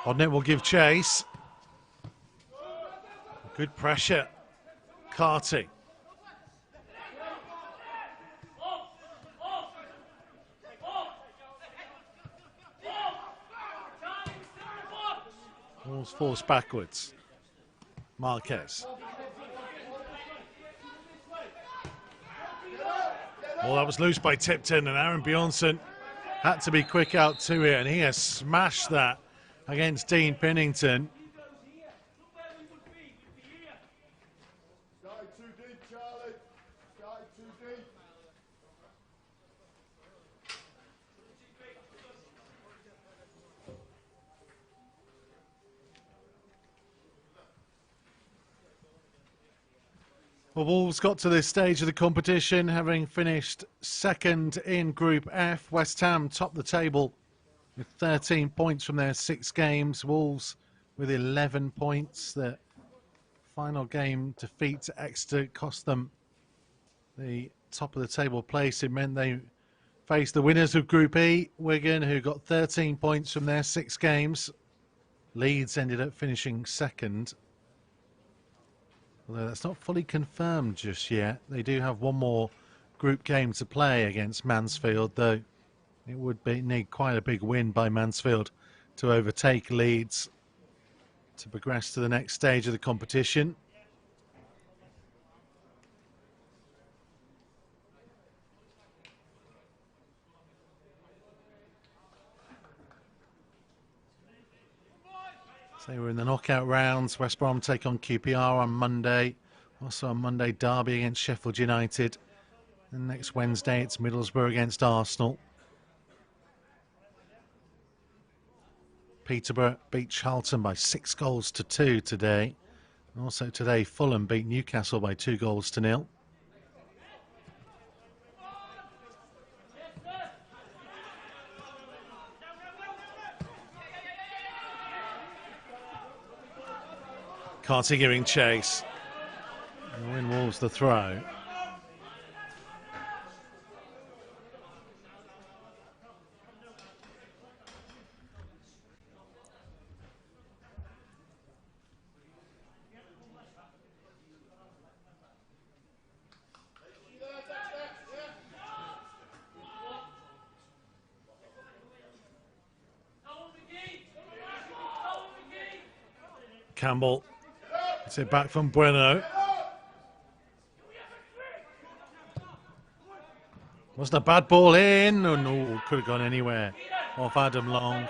Odnet will give chase. Good pressure. Carty. Ball's forced backwards. Marquez. Well, that was loose by Tipton, and Aaron Bjornsson had to be quick out to it, and he has smashed that against Dean Pennington. Started too deep, Charlie. Started too deep. Well, Wolves got to this stage of the competition, having finished second in Group F. West Ham topped the table with 13 points from their 6 games. Wolves with 11 points. The final game defeat to Exeter cost them the top of the table place. It meant they faced the winners of Group E, Wigan, who got 13 points from their 6 games. Leeds ended up finishing second. Although that's not fully confirmed just yet. They do have one more group game to play against Mansfield, though it would need quite a big win by Mansfield to overtake Leeds to progress to the next stage of the competition. So we're in the knockout rounds. West Brom take on QPR on Monday. Also on Monday, Derby against Sheffield United. And next Wednesday, it's Middlesbrough against Arsenal. Peterborough beat Charlton by 6-2 today. And also today, Fulham beat Newcastle by 2-0. Carty giving chase. And win Wolves the throw. Campbell. It's it back from Bueno. Wasn't a bad ball in. Oh no, could have gone anywhere. Off Adam Long.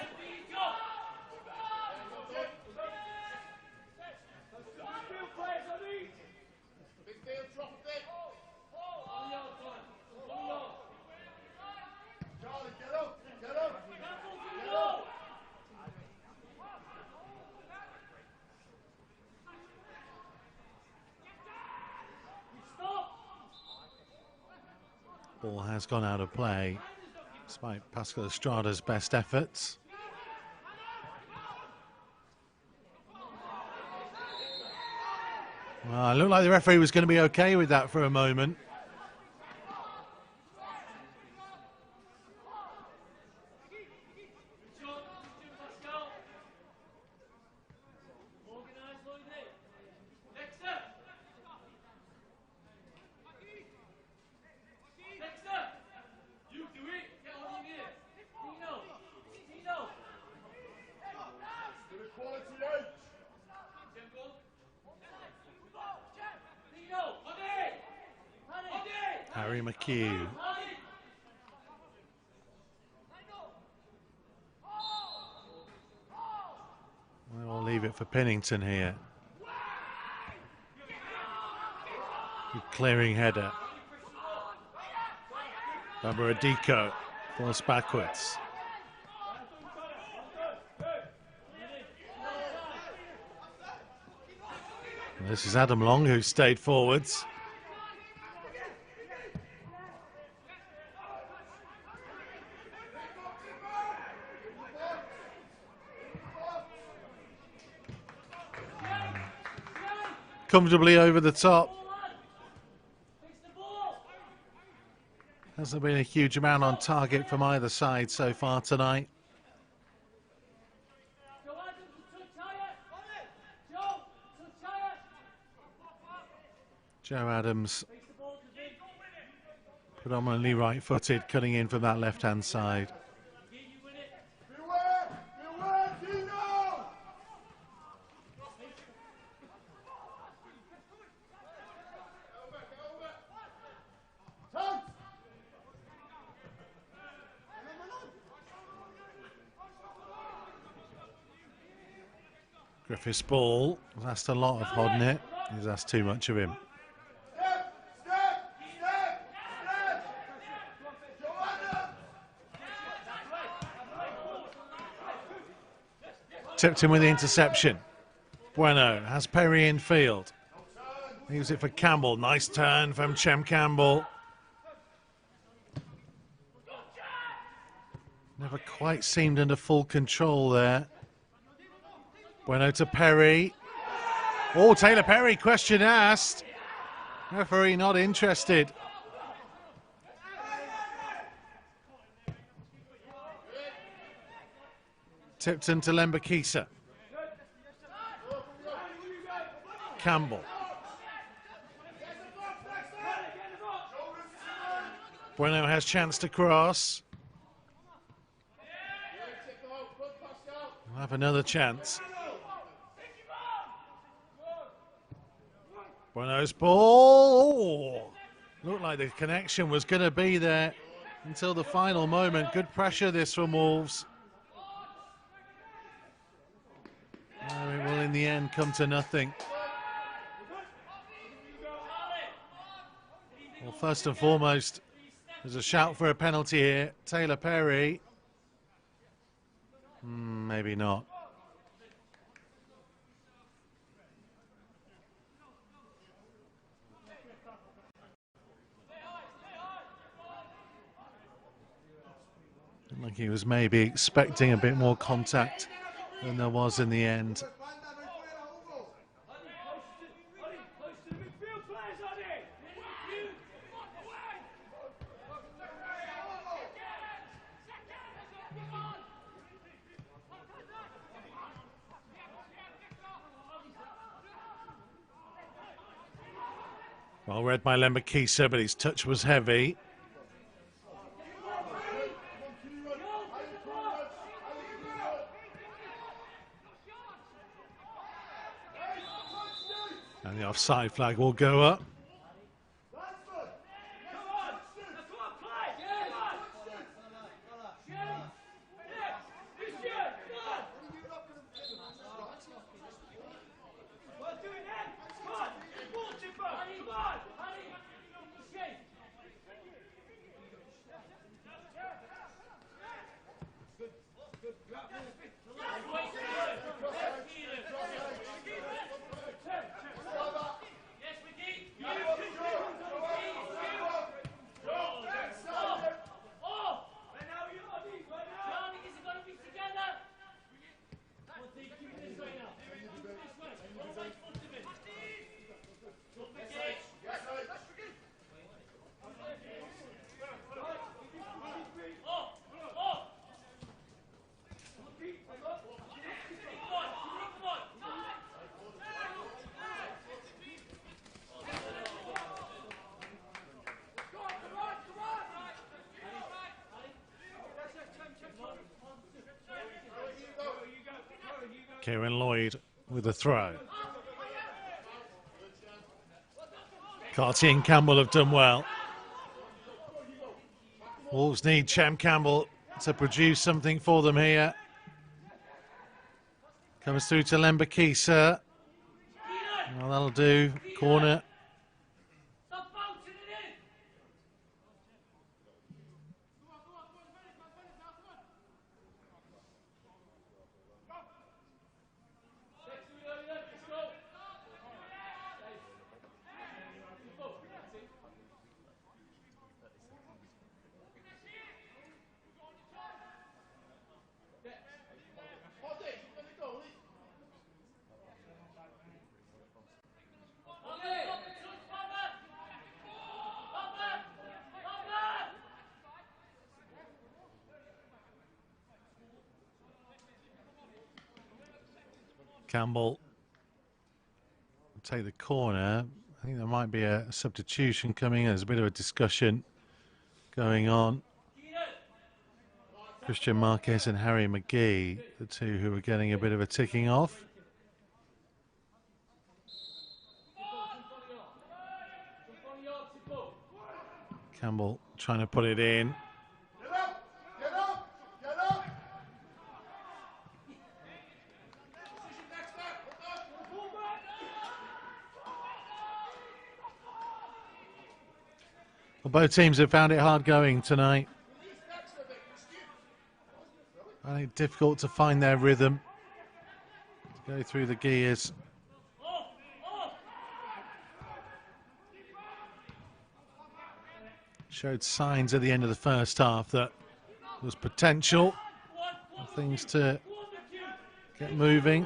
Ball has gone out of play, despite Pascal Estrada's best efforts. Well, it looked like the referee was going to be okay with that for a moment. Harry McHugh. We'll leave it for Pennington here. Good clearing header. Adiko forced backwards. And this is Adam Long, who stayed forwards. Comfortably over the top. Hasn't been a huge amount on target from either side so far tonight. Joe Adams, predominantly right-footed, cutting in from that left-hand side. Griffith's ball was asked a lot of Hodnett. He's asked too much of him. Tipped him with the interception. Bueno has Perry in field. Leaves it for Campbell. Nice turn from Chem Campbell. Never quite seemed under full control there. Bueno to Perry. Oh, Taylor Perry, question asked. Referee not interested. Tipton to Lembakisa. Campbell. Bueno has chance to cross. We'll have another chance. Bueno's ball. Oh, looked like the connection was going to be there until the final moment. Good pressure this from Wolves. It will in the end come to nothing. Well, first and foremost, there's a shout for a penalty here. Taylor Perry. Maybe not. Like he was maybe expecting a bit more contact than there was in the end. Well read by Lembakisa, but his touch was heavy. And the offside flag will go up. Kieran Lloyd with a throw. Carty and Campbell have done well. Wolves need Chem Campbell to produce something for them here. Comes through to Lembakisa. Well, that'll do. Corner. Campbell will take the corner. I think there might be a substitution coming. There's a bit of a discussion going on. Christian Marquez and Harry McGee, the two who are getting a bit of a ticking off. Campbell trying to put it in. Get up! Get up! Get up! Well, both teams have found it hard going tonight. I think difficult to find their rhythm, to go through the gears. Showed signs at the end of the first half that there was potential for things to get moving.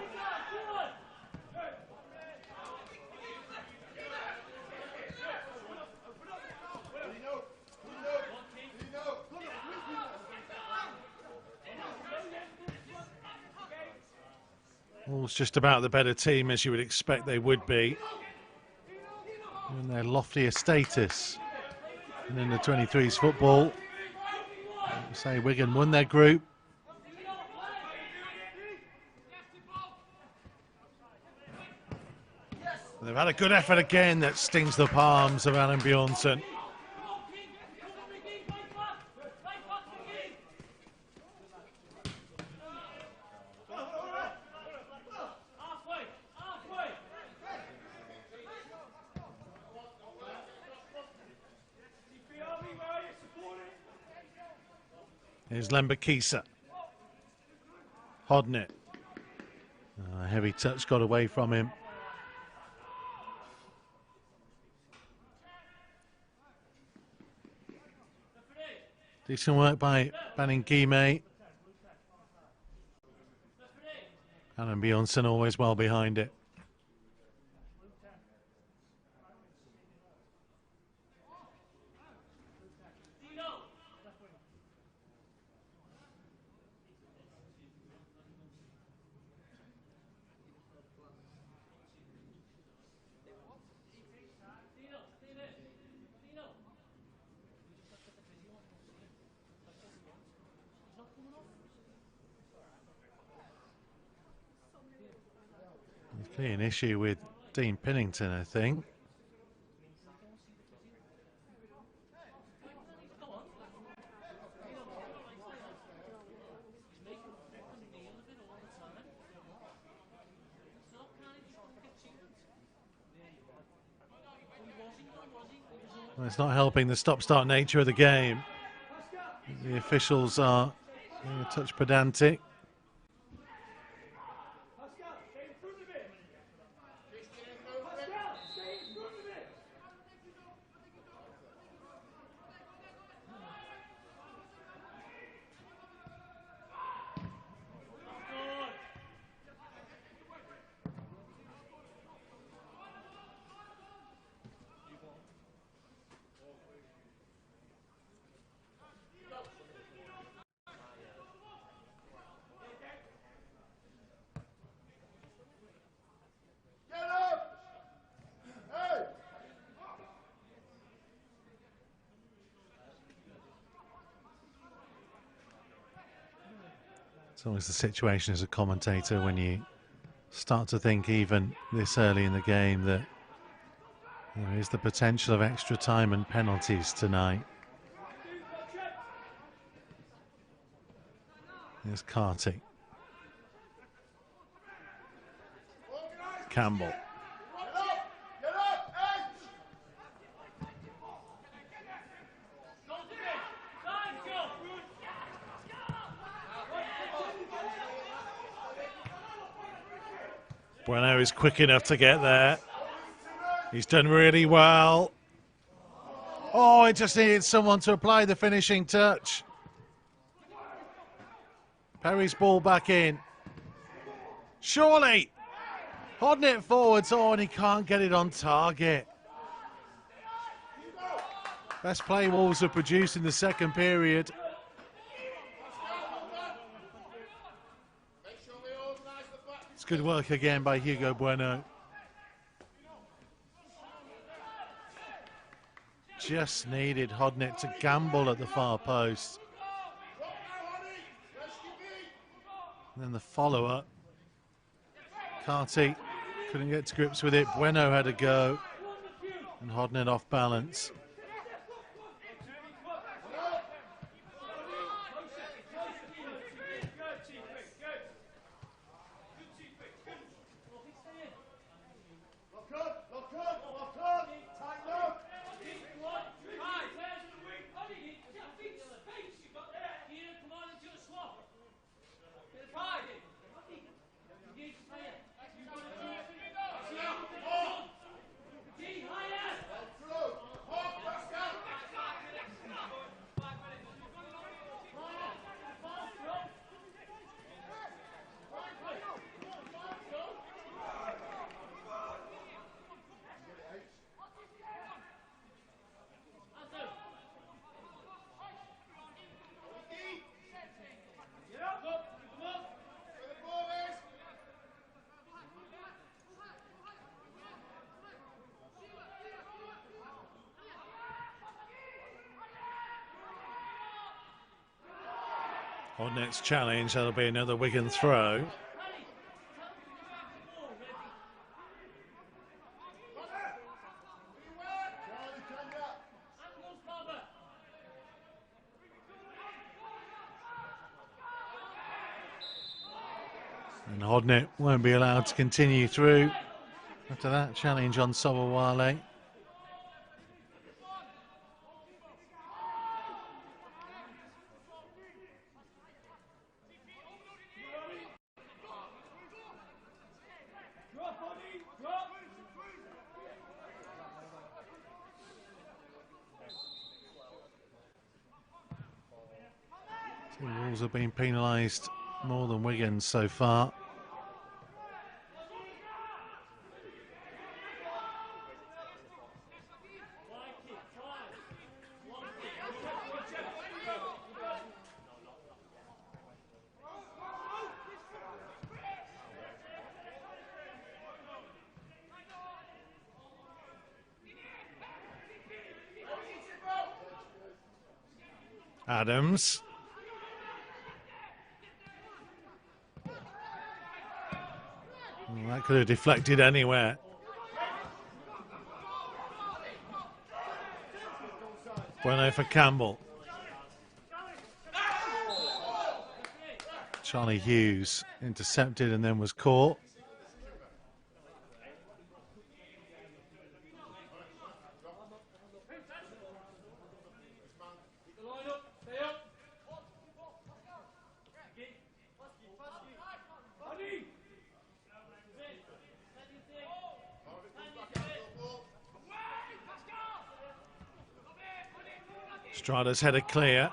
Wolves just about the better team, as you would expect they would be, in their loftier status in the 23s football. Say Wigan won their group. They've had a good effort again that stings the palms of Alan Bjornsson. Here's Lembakisa. Hodnett. A heavy touch got away from him. Decent work by Baningime. Alan Bjornsson always well behind it. There's an issue with Dean Pinnington, I think. Well, it's not helping the stop-start nature of the game. The officials are a touch pedantic. It's always the situation as a commentator when you start to think, even this early in the game, that there is the potential of extra time and penalties tonight. Here's Carty. Campbell. Bueno is quick enough to get there. He's done really well. Oh, it just needed someone to apply the finishing touch. Perry's ball back in. Surely. Hodnett forwards. Oh, and he can't get it on target. Best play Wolves have produced in the second period. It's Good work again by Hugo Bueno. Just needed Hodnett to gamble at the far post. And then the follow-up. Carty couldn't get to grips with it. Bueno had a go. And Hodnett off balance. Hodnett's challenge, that'll be another Wigan throw. And Hodnett won't be allowed to continue through after that challenge on Sobowale. Wolves have been penalised more than Wigan so far. Adams. Well, that could have deflected anywhere. Bueno for Campbell. Charlie Hughes intercepted and then was caught. Strada's headed clear.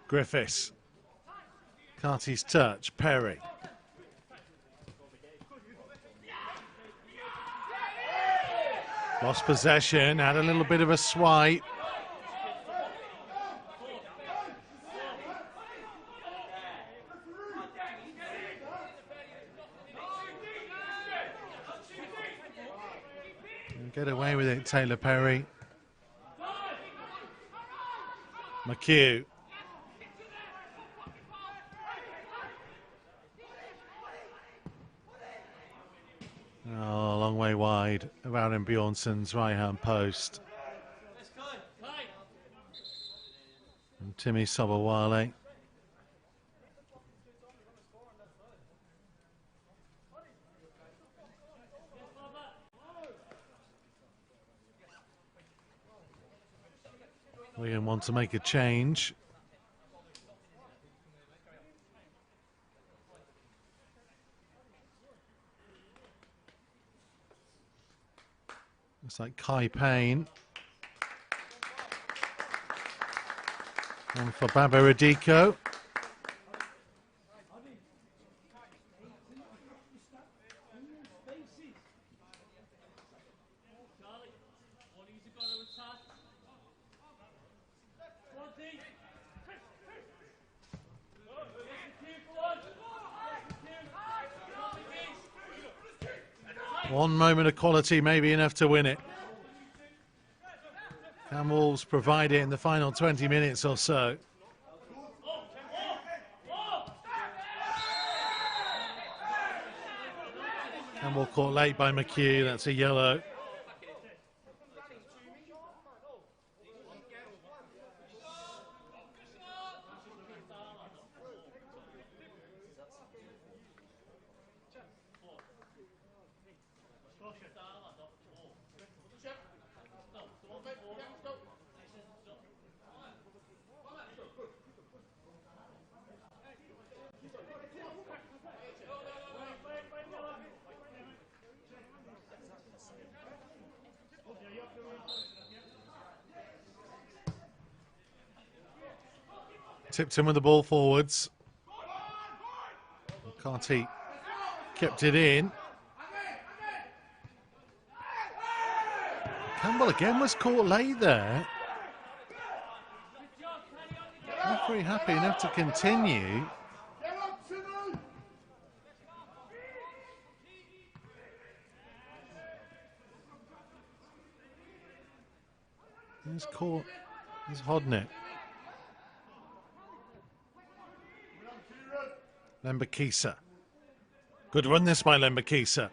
Griffiths. Carty's touch. Perry. Lost possession. Had a little bit of a swipe. Get away with it, Taylor Perry. McHugh. Oh, a long way wide of Aaron Bjornsson's right-hand post. And Timmy Sobowale. Wigan want to make a change. Looks like Kai Payne. And for Baba Radiko. One moment of quality may be enough to win it. Can Wolves provide it in the final 20 minutes or so? Campbell caught late by McHugh. That's a yellow. Tipton with the ball forwards. Carty kept it in. Campbell again was caught late there. Not very happy enough to continue. He's caught. He's Hodnett. Lembakisa. Good run this by Lembakisa.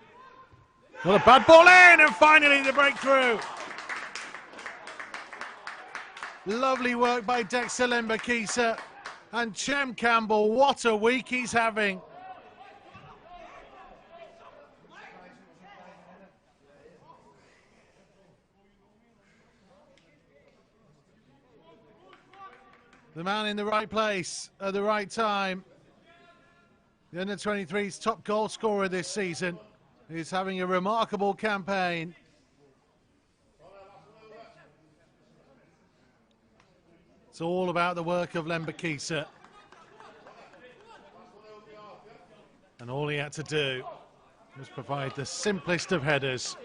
Got a bad ball in, and finally the breakthrough. Lovely work by Dexter Lembakisa. And Chem Campbell, what a week he's having. The man in the right place at the right time. The under-23's top goal scorer this season is having a remarkable campaign. It's all about the work of Lembakisa. And all he had to do was provide the simplest of headers.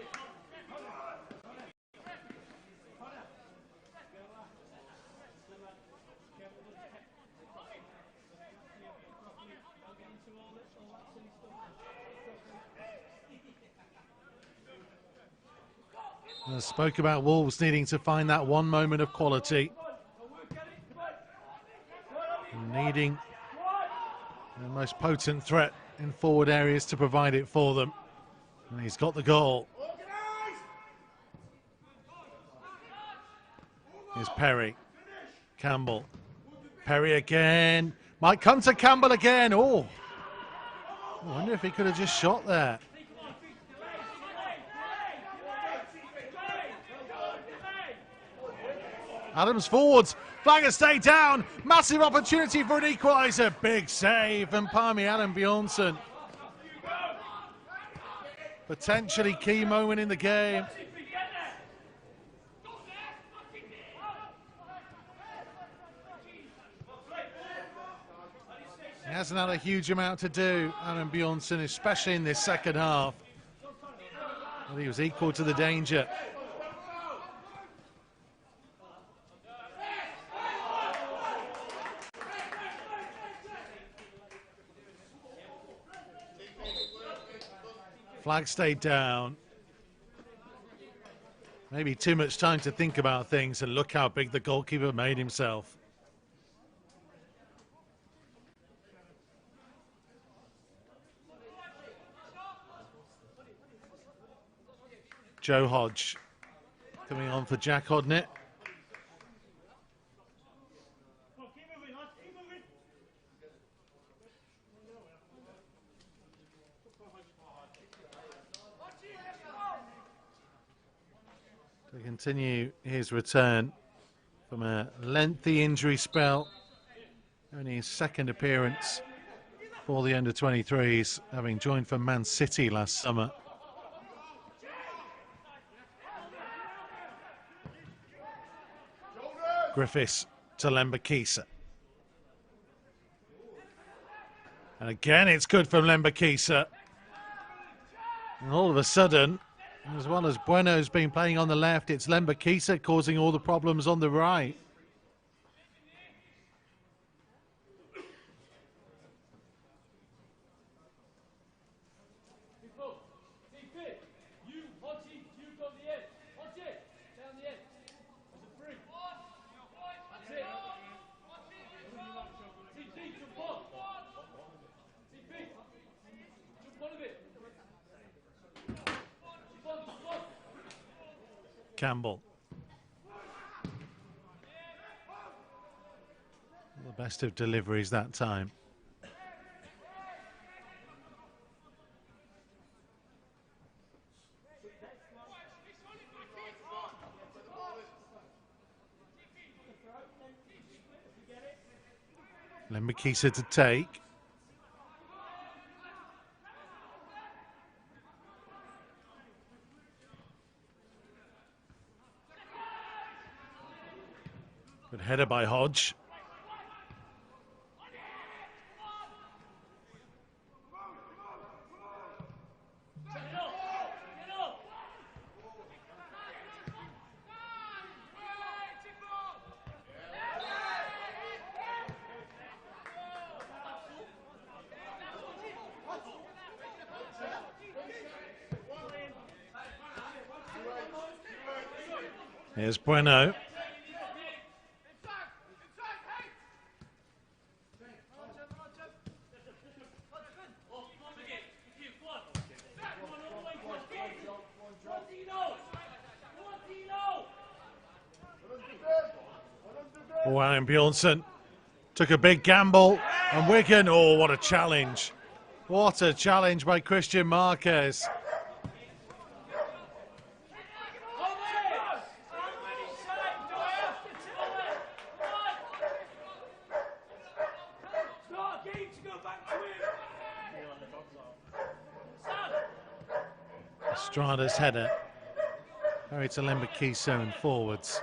I spoke about Wolves needing to find that one moment of quality. Needing the most potent threat in forward areas to provide it for them. And he's got the goal. Here's Perry. Campbell. Perry again. Might come to Campbell again. Oh, I wonder if he could have just shot there. Adams forwards, Flagger stay down, massive opportunity for an equalizer, big save from Palmy Adam Bjornsson. Potentially key moment in the game. He hasn't had a huge amount to do, Adam Bjornsson, especially in this second half. But he was equal to the danger. Flag stayed down. Maybe too much time to think about things, and look how big the goalkeeper made himself. Joe Hodge coming on for Jack Hodnett. To continue his return from a lengthy injury spell. Only his second appearance for the under-23s, having joined from Man City last summer. Griffiths to Lembakisa. And again, it's good from Lembakisa. And all of a sudden, as well as Bueno's been playing on the left, it's Lembakisa causing all the problems on the right. Campbell. The best of deliveries that time. Lembakisa to take. Good header by Hodge. Here's Bueno. Oh, Alan Bjornsson took a big gamble, and Wigan, oh, what a challenge. What a challenge by Christian Marquez. Estrada's header. Harry to Lembakisa and forwards.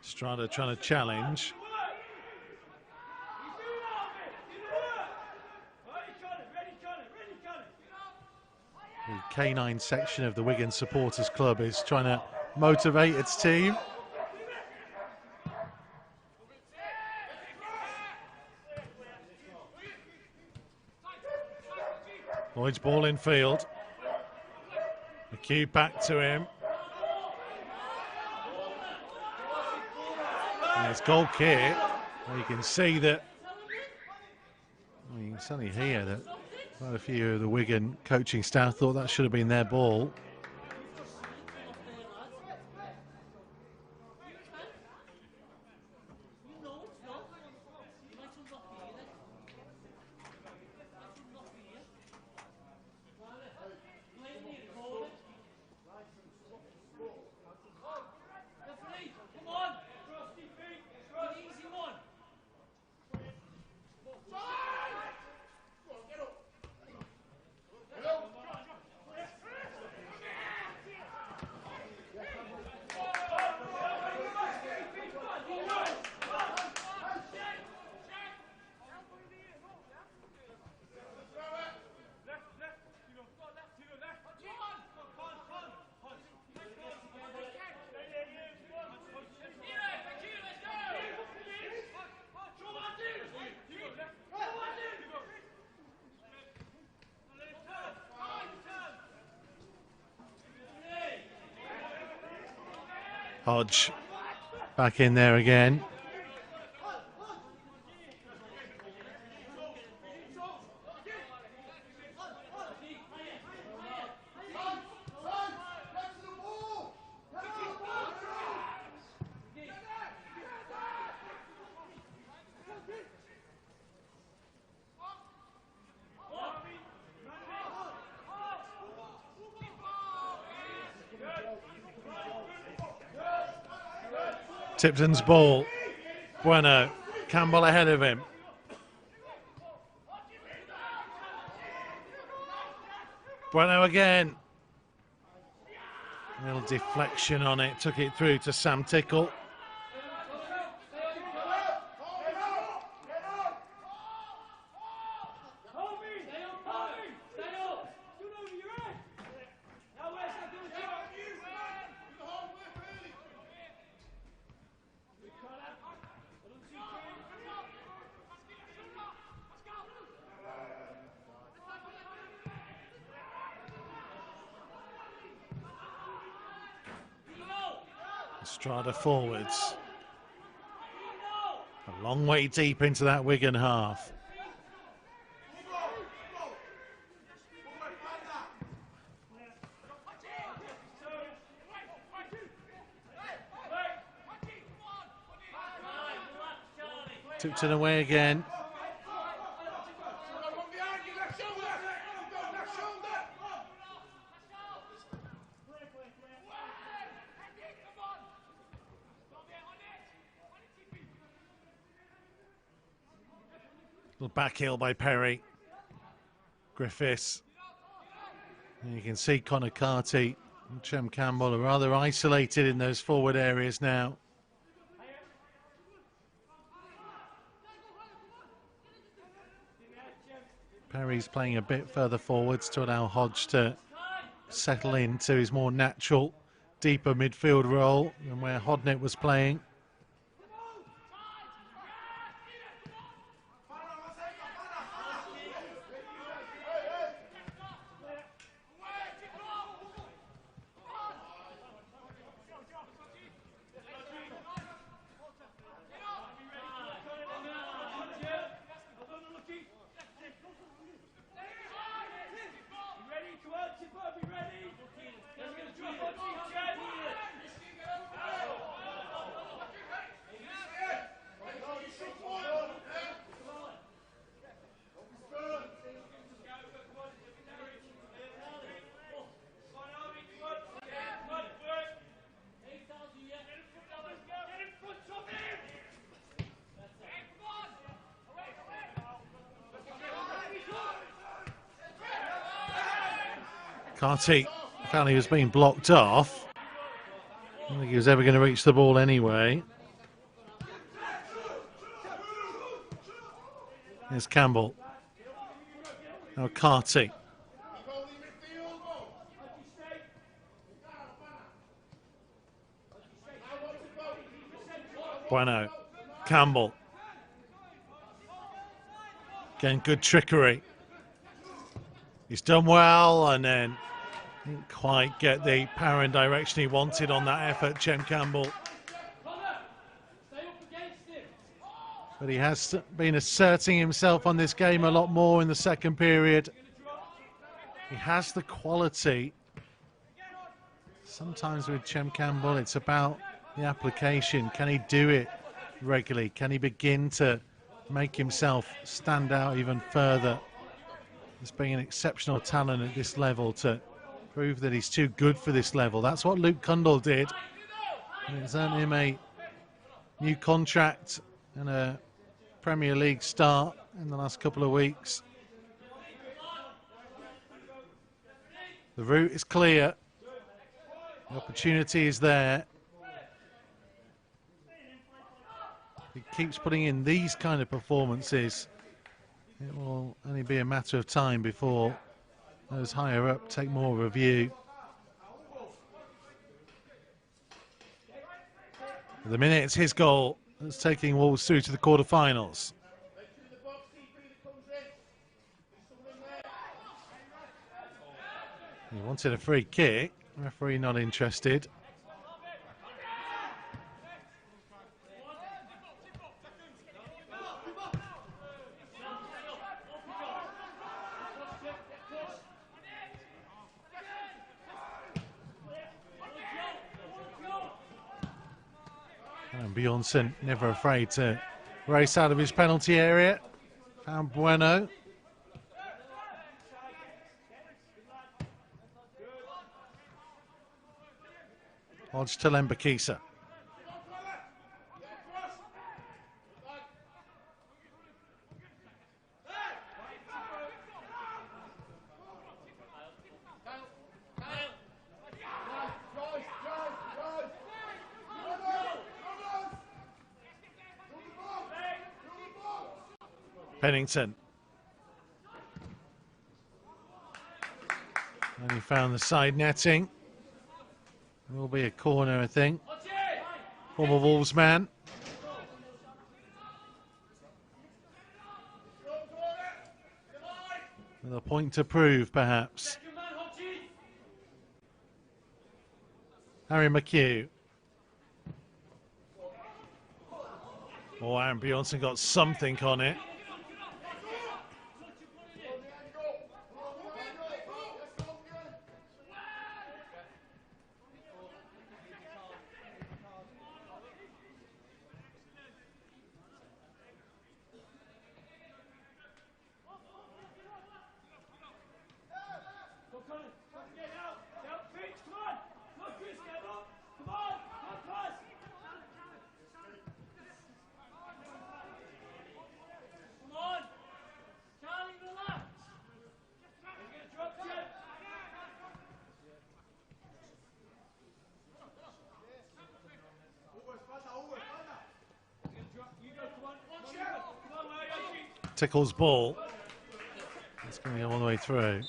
Estrada trying to challenge. The K9 section of the Wigan Supporters Club is trying to motivate its team. Lloyd's ball in field. The cue back to him. And it's goal kick. Well, you can see that, well, you can certainly hear that quite a few of the Wigan coaching staff thought that should have been their ball. Hodge back in there again. Tipton's ball. Bueno. Campbell ahead of him. Bueno again. A little deflection on it. Took it through to Sam Tickle. Strada forwards. A long way deep into that Wigan half. Tipton away again. Little back heel by Perry. Griffiths. And you can see Connor Carty and Chem Campbell are rather isolated in those forward areas now. Perry's playing a bit further forwards to allow Hodge to settle into his more natural, deeper midfield role than where Hodnett was playing. Carty felt he was being blocked off. I don't think he was ever going to reach the ball anyway. Here's Campbell. Now Carty. Bueno. Campbell. Again, good trickery. He's done well, and then didn't quite get the power and direction he wanted on that effort, Chem Campbell. But he has been asserting himself on this game a lot more in the second period. He has the quality. Sometimes with Chem Campbell, it's about the application. Can he do it regularly? Can he begin to make himself stand out even further? He's being an exceptional talent at this level to prove that he's too good for this level. That's what Luke Cundall did. And it's earned him a new contract and a Premier League start in the last couple of weeks. The route is clear. The opportunity is there. He keeps putting in these kind of performances. It will only be a matter of time before those higher up take more of a view. At the minute, it's his goal that's taking Wolves through to the quarterfinals. He wanted a free kick. Referee not interested. And Bjornsson never afraid to race out of his penalty area. Found Bueno. Hodge to Lembakisa. Pennington. And he found the side netting. It will be a corner, I think. Former Wolves man. With a point to prove, perhaps. Harry McHugh. Oh, Aaron Bjornsson got something on it. Tickle's ball. It's going to go all the way through.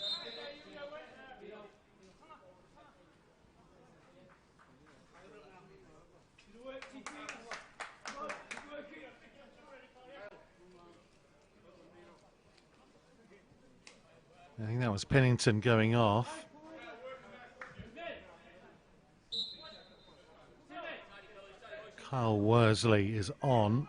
I think that was Pennington going off. Kyle Worsley is on.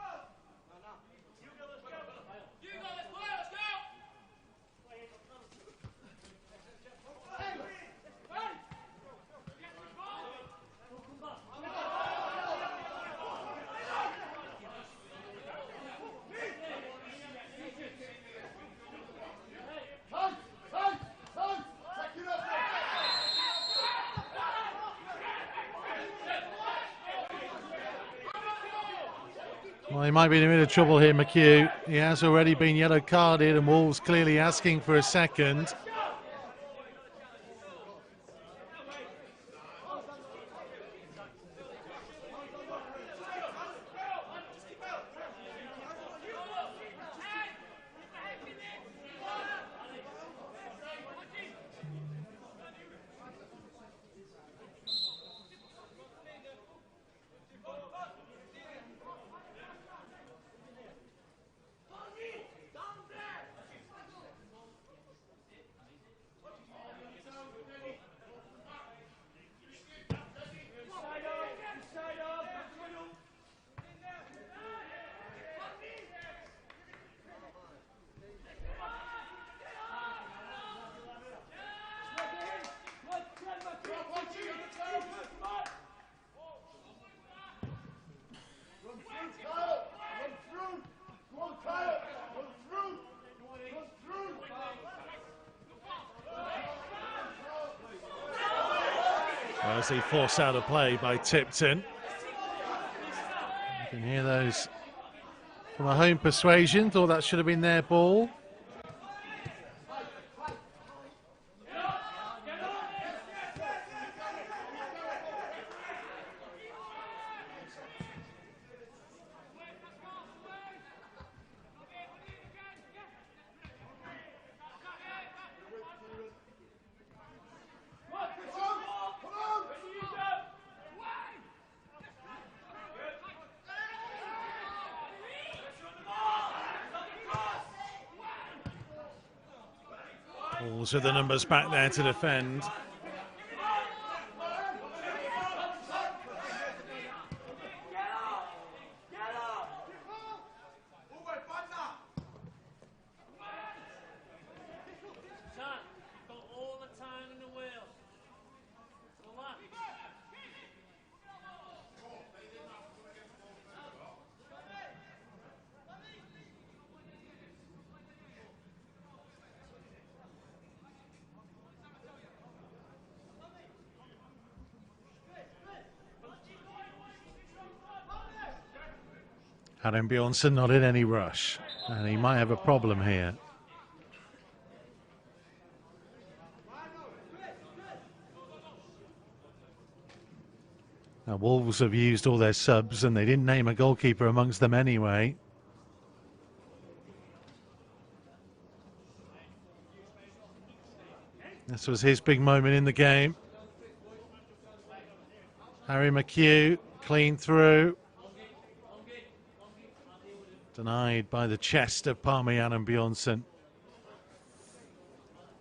Well, he might be in a bit of trouble here, McHugh. He has already been yellow carded, and Wolves clearly asking for a second. As he forced out of play by Tipton. You can hear those from a home persuasion. Thought that should have been their ball. Wolves with the numbers back there to defend. Aaron Bjornsson not in any rush, and he might have a problem here. Now, Wolves have used all their subs, and they didn't name a goalkeeper amongst them anyway. This was his big moment in the game. Harry McHugh, clean through. Denied by the chest of Parmian and Bjornsson.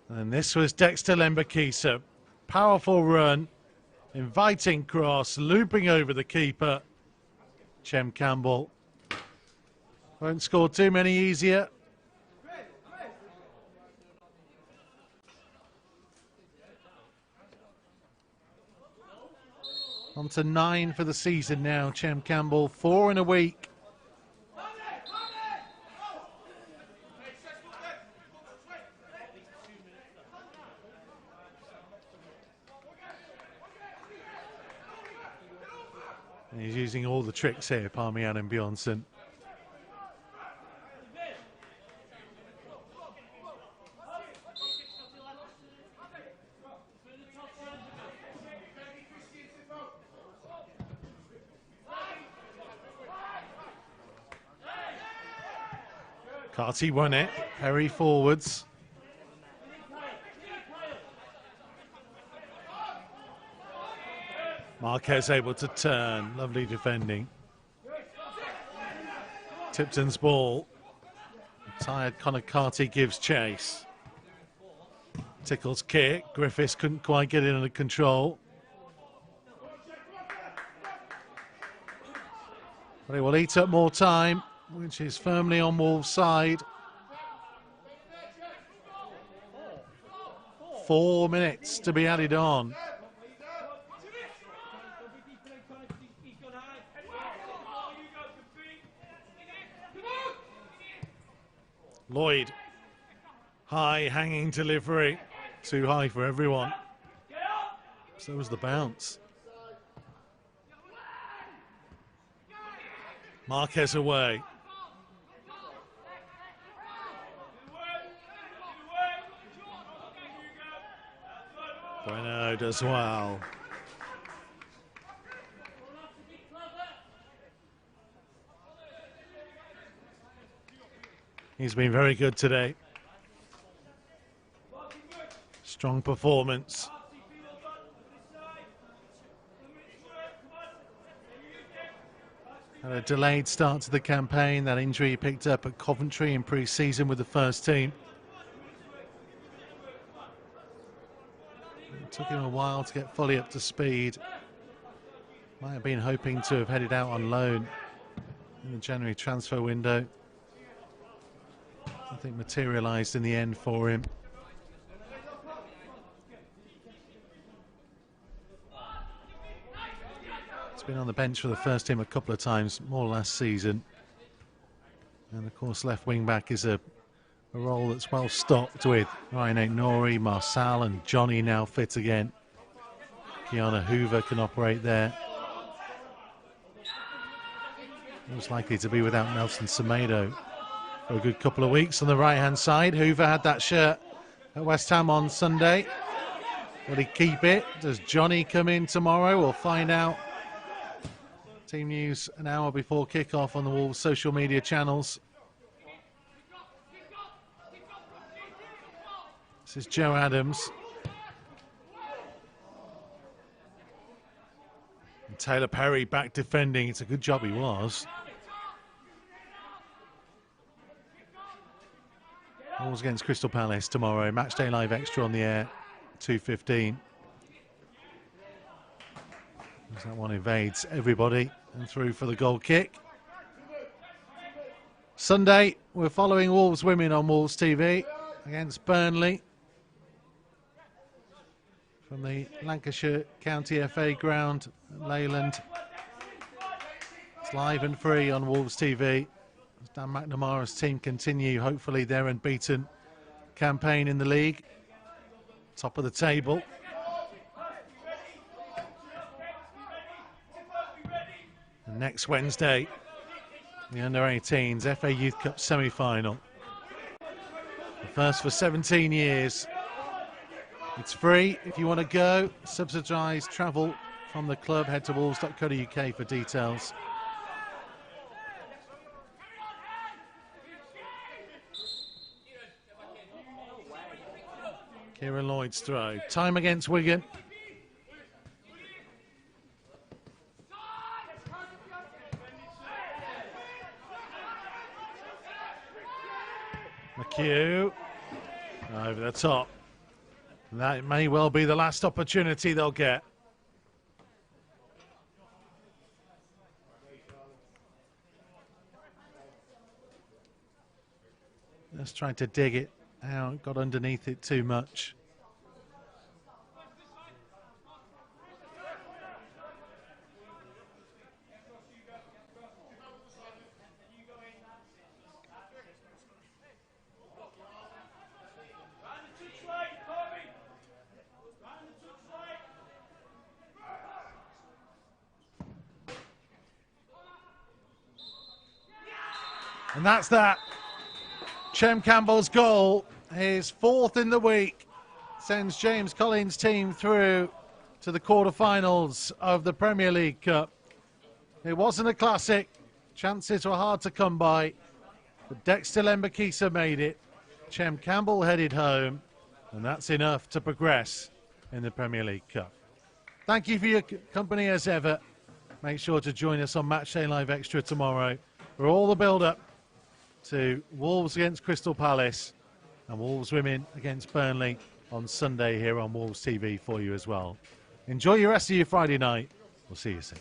And this was Dexter Lembakisa. Powerful run, inviting cross, looping over the keeper, Chem Campbell. Won't score too many easier. On to 9 for the season now, Chem Campbell. 4 in a week. And he's using all the tricks here, Parmian and Bjornsson. Carty won it. Perry forwards. Marquez able to turn. Lovely defending. Tipton's ball. Tired Connor Carty gives chase. Tickles kick. Griffiths couldn't quite get it under control. But it will eat up more time, which is firmly on Wolves' side. 4 minutes to be added on. Lloyd, high hanging delivery, too high for everyone. So was the bounce. Marquez away. Bueno does well. He's been very good today. Strong performance. Had a delayed start to the campaign. That injury he picked up at Coventry in pre-season with the first team. It took him a while to get fully up to speed. Might have been hoping to have headed out on loan in the January transfer window. I think materialised in the end for him. He's been on the bench for the first team a couple of times, more last season. And of course, left wing back is a role that's well stocked with Ryan Nori, Marçal and Johnny now fit again. Kiana Hoover can operate there. Most likely to be without Nelson Semedo for a good couple of weeks on the right-hand side. Hoover had that shirt at West Ham on Sunday. Will he keep it? Does Johnny come in tomorrow? We'll find out. Team news an hour before kickoff on the Wolves social media channels. This is Joe Adams. And Taylor Perry back defending. It's a good job he was. Wolves against Crystal Palace tomorrow. Matchday Live Extra on the air, 2:15. As that one evades everybody and through for the goal kick. Sunday, we're following Wolves women on Wolves TV against Burnley from the Lancashire County FA ground at Leyland. It's live and free on Wolves TV. As Dan McNamara's team continue, hopefully, their unbeaten campaign in the league. Top of the table. And next Wednesday, the under-18s FA Youth Cup semi-final. The first for 17 years. It's free if you want to go. Subsidised travel from the club. Head to wolves.co.uk for details. Kieran Lloyd's throw. Time against Wigan. McHugh over the top. That may well be the last opportunity they'll get. Just trying to dig it out, got underneath it too much. And that's that. Chem Campbell's goal, his 4th in the week, sends James Collins' team through to the quarterfinals of the Premier League Cup. It wasn't a classic. Chances were hard to come by. But Dexter Lembakisa made it. Chem Campbell headed home. And that's enough to progress in the Premier League Cup. Thank you for your company as ever. Make sure to join us on Matchday Live Extra tomorrow for all the build-up to Wolves against Crystal Palace and Wolves women against Burnley on Sunday here on Wolves TV for you as well. Enjoy your rest of your Friday night. We'll see you soon.